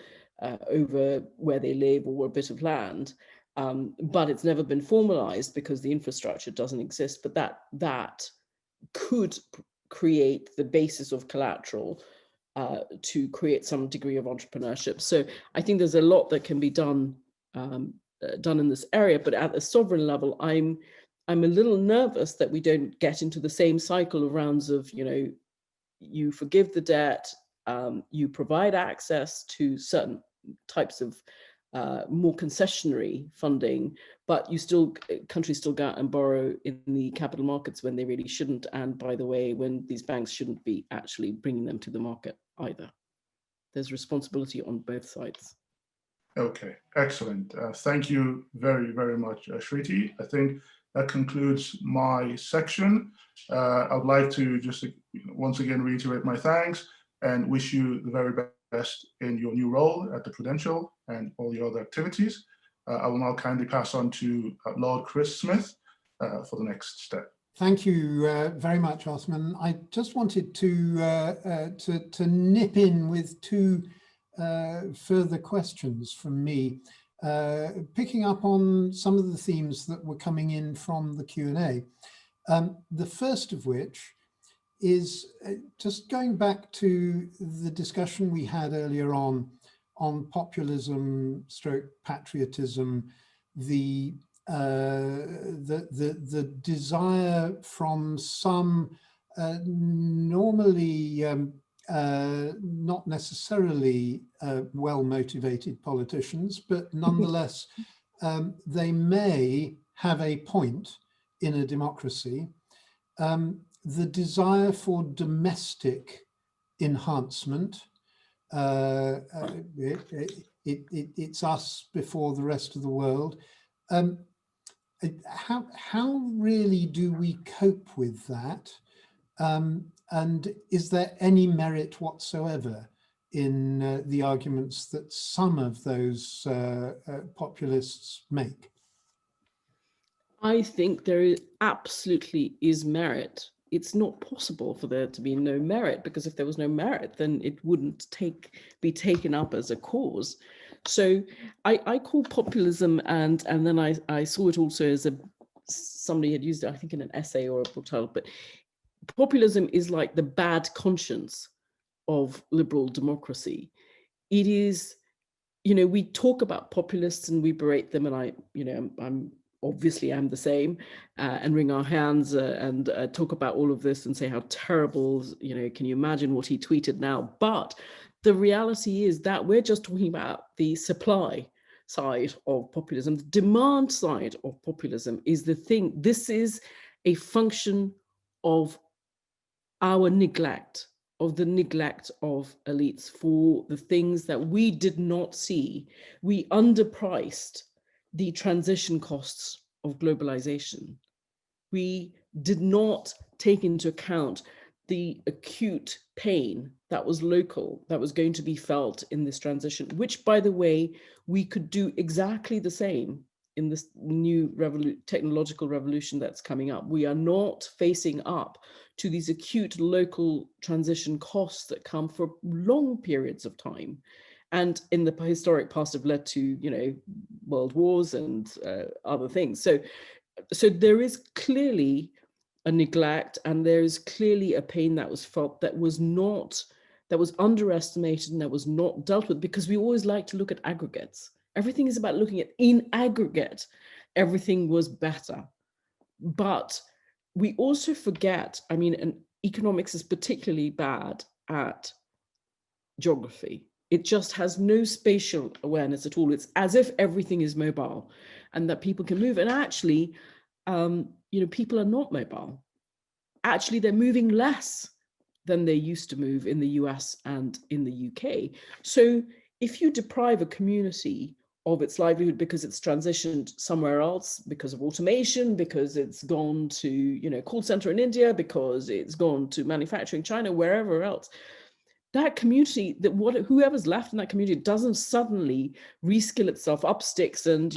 where they live or a bit of land. But it's never been formalized because the infrastructure doesn't exist. But that could create the basis of collateral to create some degree of entrepreneurship. So I think there's a lot that can be done in this area. But at the sovereign level, I'm a little nervous that we don't get into the same cycle of rounds of, you forgive the debt, you provide access to certain types of more concessionary funding, but countries still go out and borrow in the capital markets when they really shouldn't. And by the way, when these banks shouldn't be actually bringing them to the market either. There's responsibility on both sides. Okay, excellent. Thank you very, very much, Shriti. I think that concludes my section. I'd like to just once again reiterate my thanks and wish you the very best in your new role at the Prudential and all your other activities. I will now kindly pass on to Lord Chris Smith for the next step. Thank you very much, Osman. I just wanted to nip in with two further questions from me, picking up on some of the themes that were coming in from the Q&A. The first of which is just going back to the discussion we had earlier on populism stroke patriotism, the desire from some normally not necessarily well-motivated politicians, but nonetheless they may have a point in a democracy, the desire for domestic enhancement. It's us before the rest of the world. How really do we cope with that? And is there any merit whatsoever in the arguments that some of those populists make? I think there absolutely is merit. It's not possible for there to be no merit, because if there was no merit, then it wouldn't be taken up as a cause. So I call populism, and then I saw it also as somebody had used it, I think, in an essay or a book title, but populism is like the bad conscience of liberal democracy. It is, we talk about populists and we berate them, and I'm obviously I'm the same, and wring our hands and talk about all of this and say how terrible, can you imagine what he tweeted now? But the reality is that we're just talking about the supply side of populism. The demand side of populism is the thing. This is a function of our neglect, of the neglect of elites for the things that we did not see. We underpriced the transition costs of globalization. We did not take into account the acute pain that was local, that was going to be felt in this transition, which, by the way, we could do exactly the same in this new technological revolution that's coming up. We are not facing up to these acute local transition costs that come for long periods of time, and in the historic past have led to, world wars and other things. So there is clearly a neglect, and there is clearly a pain that was felt that was underestimated and that was not dealt with, because we always like to look at aggregates. Everything is about looking at, in aggregate, everything was better. But we also forget, and economics is particularly bad at geography. It just has no spatial awareness at all. It's as if everything is mobile and that people can move. And actually, people are not mobile. Actually, they're moving less than they used to move in the US and in the UK. So if you deprive a community of its livelihood because it's transitioned somewhere else, because of automation, because it's gone to, call center in India, because it's gone to manufacturing China, wherever else, that community, whoever's left in that community doesn't suddenly reskill itself up sticks and,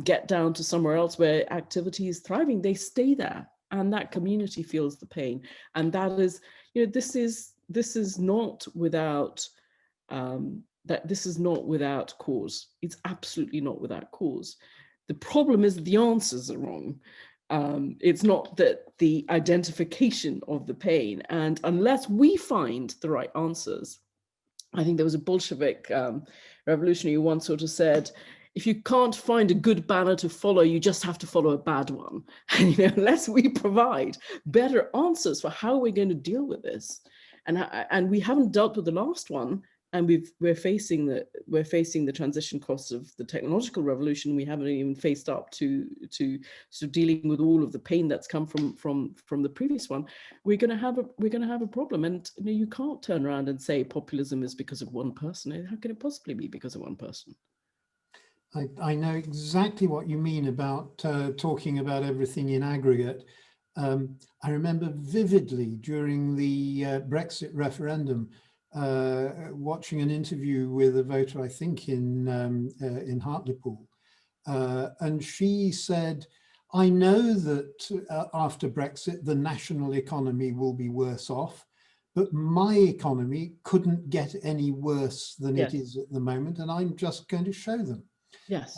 get down to somewhere else where activity is thriving. They stay there, and that community feels the pain. And that is, this is not without, this is not without cause. It's absolutely not without cause. The problem is the answers are wrong. It's not that the identification of the pain, and unless we find the right answers, I think there was a Bolshevik revolutionary who once sort of said, if you can't find a good banner to follow, you just have to follow a bad one. And unless we provide better answers for how we're going to deal with this, and we haven't dealt with the last one, and we're facing the transition costs of the technological revolution. We haven't even faced up to sort of dealing with all of the pain that's come from the previous one. We're going to have a problem, and you can't turn around and say populism is because of one person. How can it possibly be because of one person? I know exactly what you mean about talking about everything in aggregate. I remember vividly during the Brexit referendum, watching an interview with a voter, I think in Hartlepool, and she said, I know that after Brexit, the national economy will be worse off, but my economy couldn't get any worse than Yes. it is at the moment, and I'm just going to show them. Yes.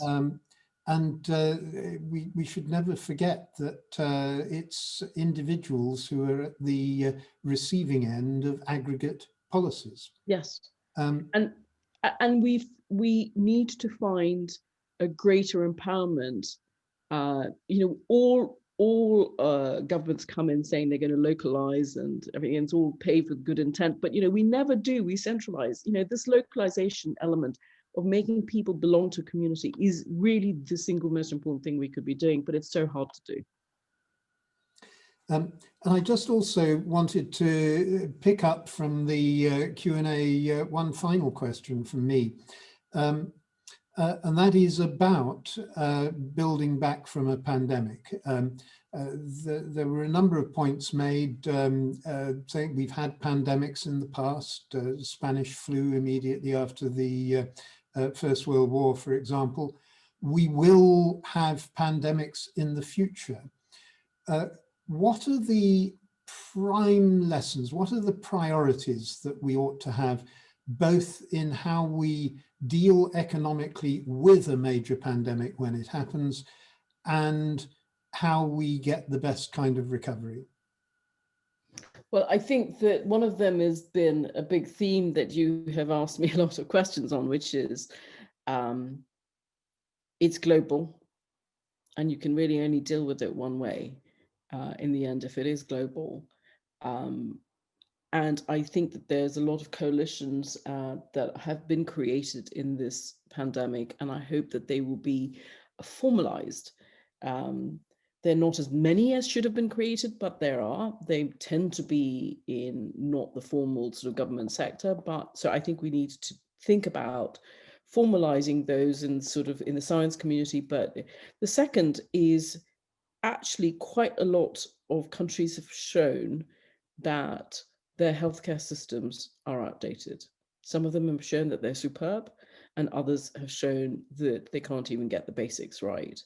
We should never forget that it's individuals who are at the receiving end of aggregate policies. Yes. And we need to find a greater empowerment. All governments come in saying they're going to localize and everything, and it's all paved with good intent. But we never do. We centralize. This localization element of making people belong to a community is really the single most important thing we could be doing, but it's so hard to do. And I just also wanted to pick up from the Q&A one final question from me. And that is about building back from a pandemic. There were a number of points made saying we've had pandemics in the past, Spanish flu immediately after the First World War, for example. We will have pandemics in the future. What are the prime lessons? What are the priorities that we ought to have, both in how we deal economically with a major pandemic when it happens, and how we get the best kind of recovery? Well, I think that one of them has been a big theme that you have asked me a lot of questions on, which is it's global, and you can really only deal with it one way in the end if it is global. And I think that there's a lot of coalitions that have been created in this pandemic, and I hope that they will be formalized. They're not as many as should have been created, but there are. They tend to be in not the formal sort of government sector, but so I think we need to think about formalizing those in the science community. But the second is actually quite a lot of countries have shown that their healthcare systems are outdated. Some of them have shown that they're superb, and others have shown that they can't even get the basics right.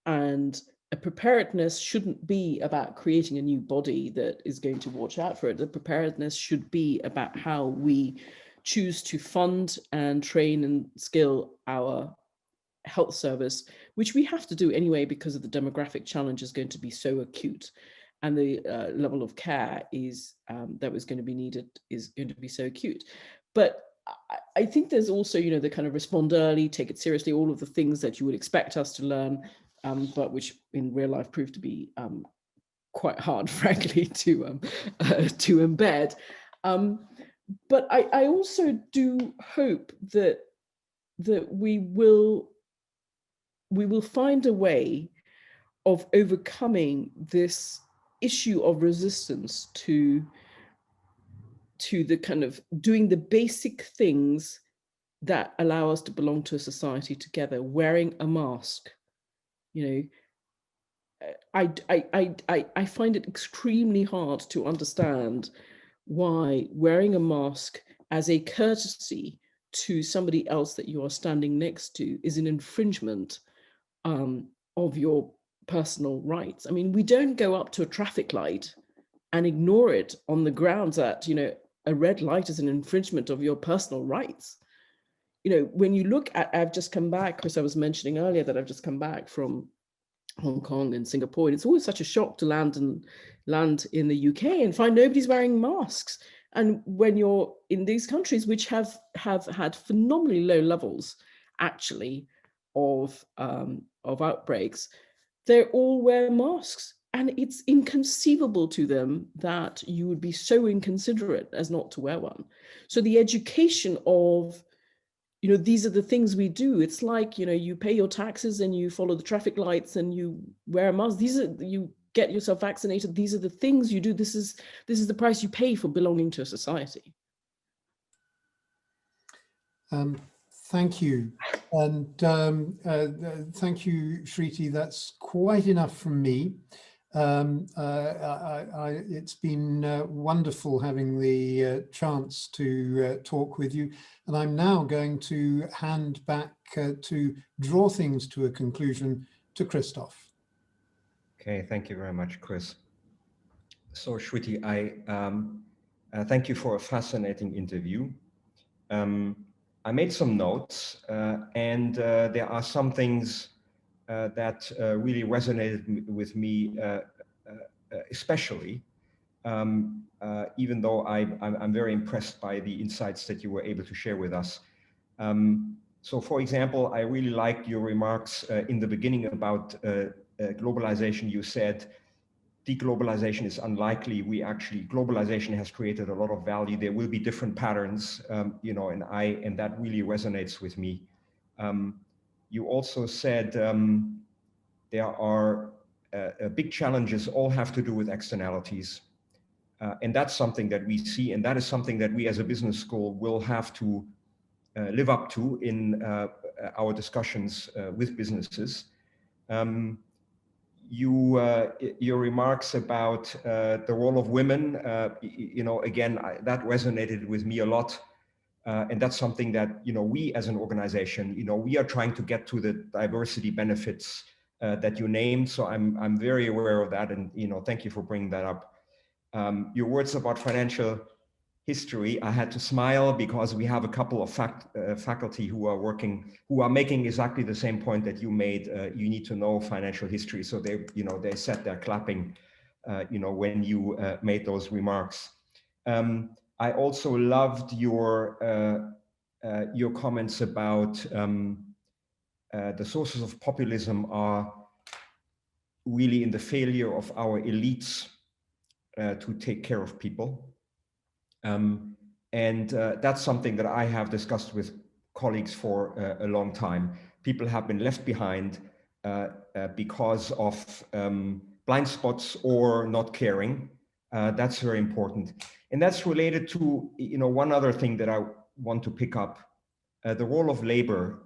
And a preparedness shouldn't be about creating a new body that is going to watch out for it. The preparedness should be about how we choose to fund and train and skill our health service, which we have to do anyway because of the demographic challenge is going to be so acute, and the level of care is that was going to be needed is going to be so acute. But I think there's also, the kind of respond early, take it seriously, all of the things that you would expect us to learn, but which in real life proved to be quite hard, frankly, to embed. But I also do hope that we will find a way of overcoming this issue of resistance to the kind of doing the basic things that allow us to belong to a society together. Wearing a mask, I find it extremely hard to understand why wearing a mask as a courtesy to somebody else that you are standing next to is an infringement of your personal rights. I mean, we don't go up to a traffic light and ignore it on the grounds that, a red light is an infringement of your personal rights. When you look at, I've just come back, Chris, I was mentioning earlier that I've just come back from Hong Kong and Singapore, and it's always such a shock to land in the UK and find nobody's wearing masks. And when you're in these countries, which have had phenomenally low levels, actually, of outbreaks, they all wear masks. And it's inconceivable to them that you would be so inconsiderate as not to wear one. So the education of, these are the things we do. It's like, you pay your taxes and you follow the traffic lights and you wear a mask. You get yourself vaccinated. These are the things you do. This is the price you pay for belonging to a society. Thank you. And thank you, Shriti. That's quite enough from me. It's been wonderful having the chance to talk with you. And I'm now going to hand back to draw things to a conclusion to Christoph. Okay, thank you very much, Chris. So Shriti, I thank you for a fascinating interview. I made some notes and there are some things that really resonated with me especially, even though I'm very impressed by the insights that you were able to share with us. So for example, I really liked your remarks in the beginning about globalization. You said, deglobalization is unlikely. Globalization has created a lot of value. There will be different patterns, you know, and that really resonates with me. You also said there are big challenges, all have to do with externalities. And that's something that we see, and that is something that we as a business school will have to live up to in our discussions with businesses. Your remarks about the role of women, you know, again, that resonated with me a lot. And that's something that, you know, we as an organization, you know, we are trying to get to the diversity benefits that you named. So I'm very aware of that. And, you know, thank you for bringing that up. Your words about financial history, I had to smile because we have a couple of faculty who are making exactly the same point that you made. You need to know financial history. So they sat there clapping, you know, when you made those remarks. I also loved your comments about the sources of populism are really in the failure of our elites to take care of people. And that's something that I have discussed with colleagues for a long time. People have been left behind because of blind spots or not caring. That's very important. And that's related to, you know, one other thing that I want to pick up, the role of labor,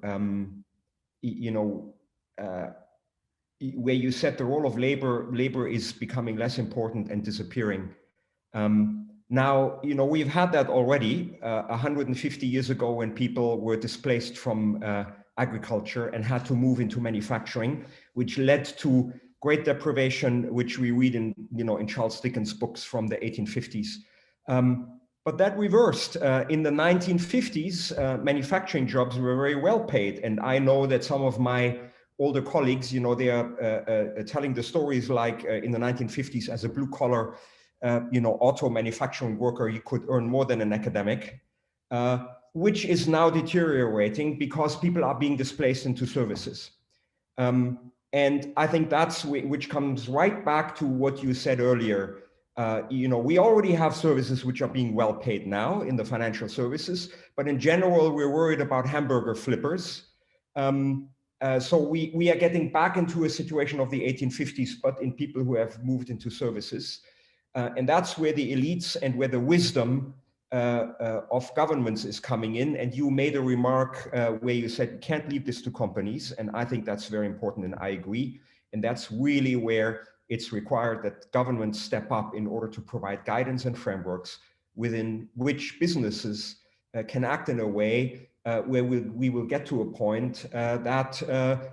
you know, where you said the role of labor is becoming less important and disappearing. Now, you know, we've had that already 150 years ago when people were displaced from agriculture and had to move into manufacturing, which led to great deprivation, which we read in, you know, in Charles Dickens' books from the 1850s. But that reversed. In the 1950s, manufacturing jobs were very well paid. And I know that some of my older colleagues, you know, they are telling the stories like in the 1950s as a blue collar, you know, auto manufacturing worker, you could earn more than an academic, which is now deteriorating because people are being displaced into services. And I think that's which comes right back to what you said earlier. You know, we already have services which are being well paid now in the financial services, but in general, we're worried about hamburger flippers. So we are getting back into a situation of the 1850s, but in people who have moved into services. And that's where the elites and where the wisdom of governments is coming in. And you made a remark where you said, you can't leave this to companies. And I think that's very important, and I agree. And that's really where it's required that governments step up in order to provide guidance and frameworks within which businesses can act in a way where we will get to a point that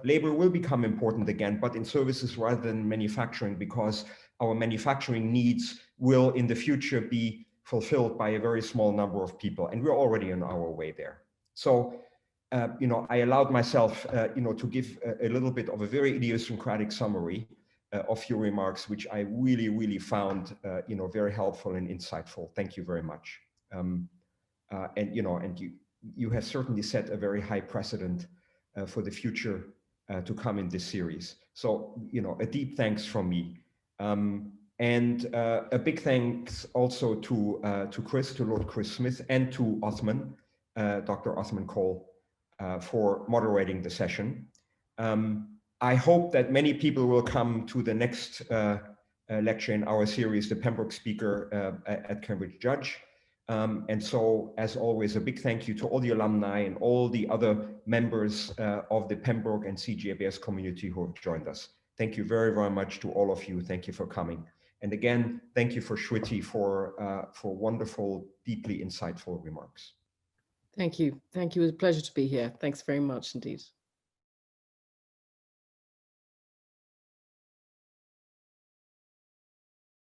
labor will become important again, but in services rather than manufacturing, because our manufacturing needs will in the future be fulfilled by a very small number of people, and we're already on our way there. So, you know, I allowed myself, you know, to give a little bit of a very idiosyncratic summary of your remarks, which I really, really found, you know, very helpful and insightful. Thank you very much. And you know, and you have certainly set a very high precedent for the future to come in this series. So, you know, a deep thanks from me. And a big thanks also to Lord Chris Smith, and to Othman, Dr. Othman Cole, for moderating the session. I hope that many people will come to the next lecture in our series, The Pembroke Speaker at Cambridge Judge. And so, as always, a big thank you to all the alumni and all the other members of the Pembroke and CGABS community who have joined us. Thank you very, very much to all of you. Thank you for coming. And again, thank you for Shriti for wonderful, deeply insightful remarks. Thank you. Thank you. It was a pleasure to be here. Thanks very much indeed.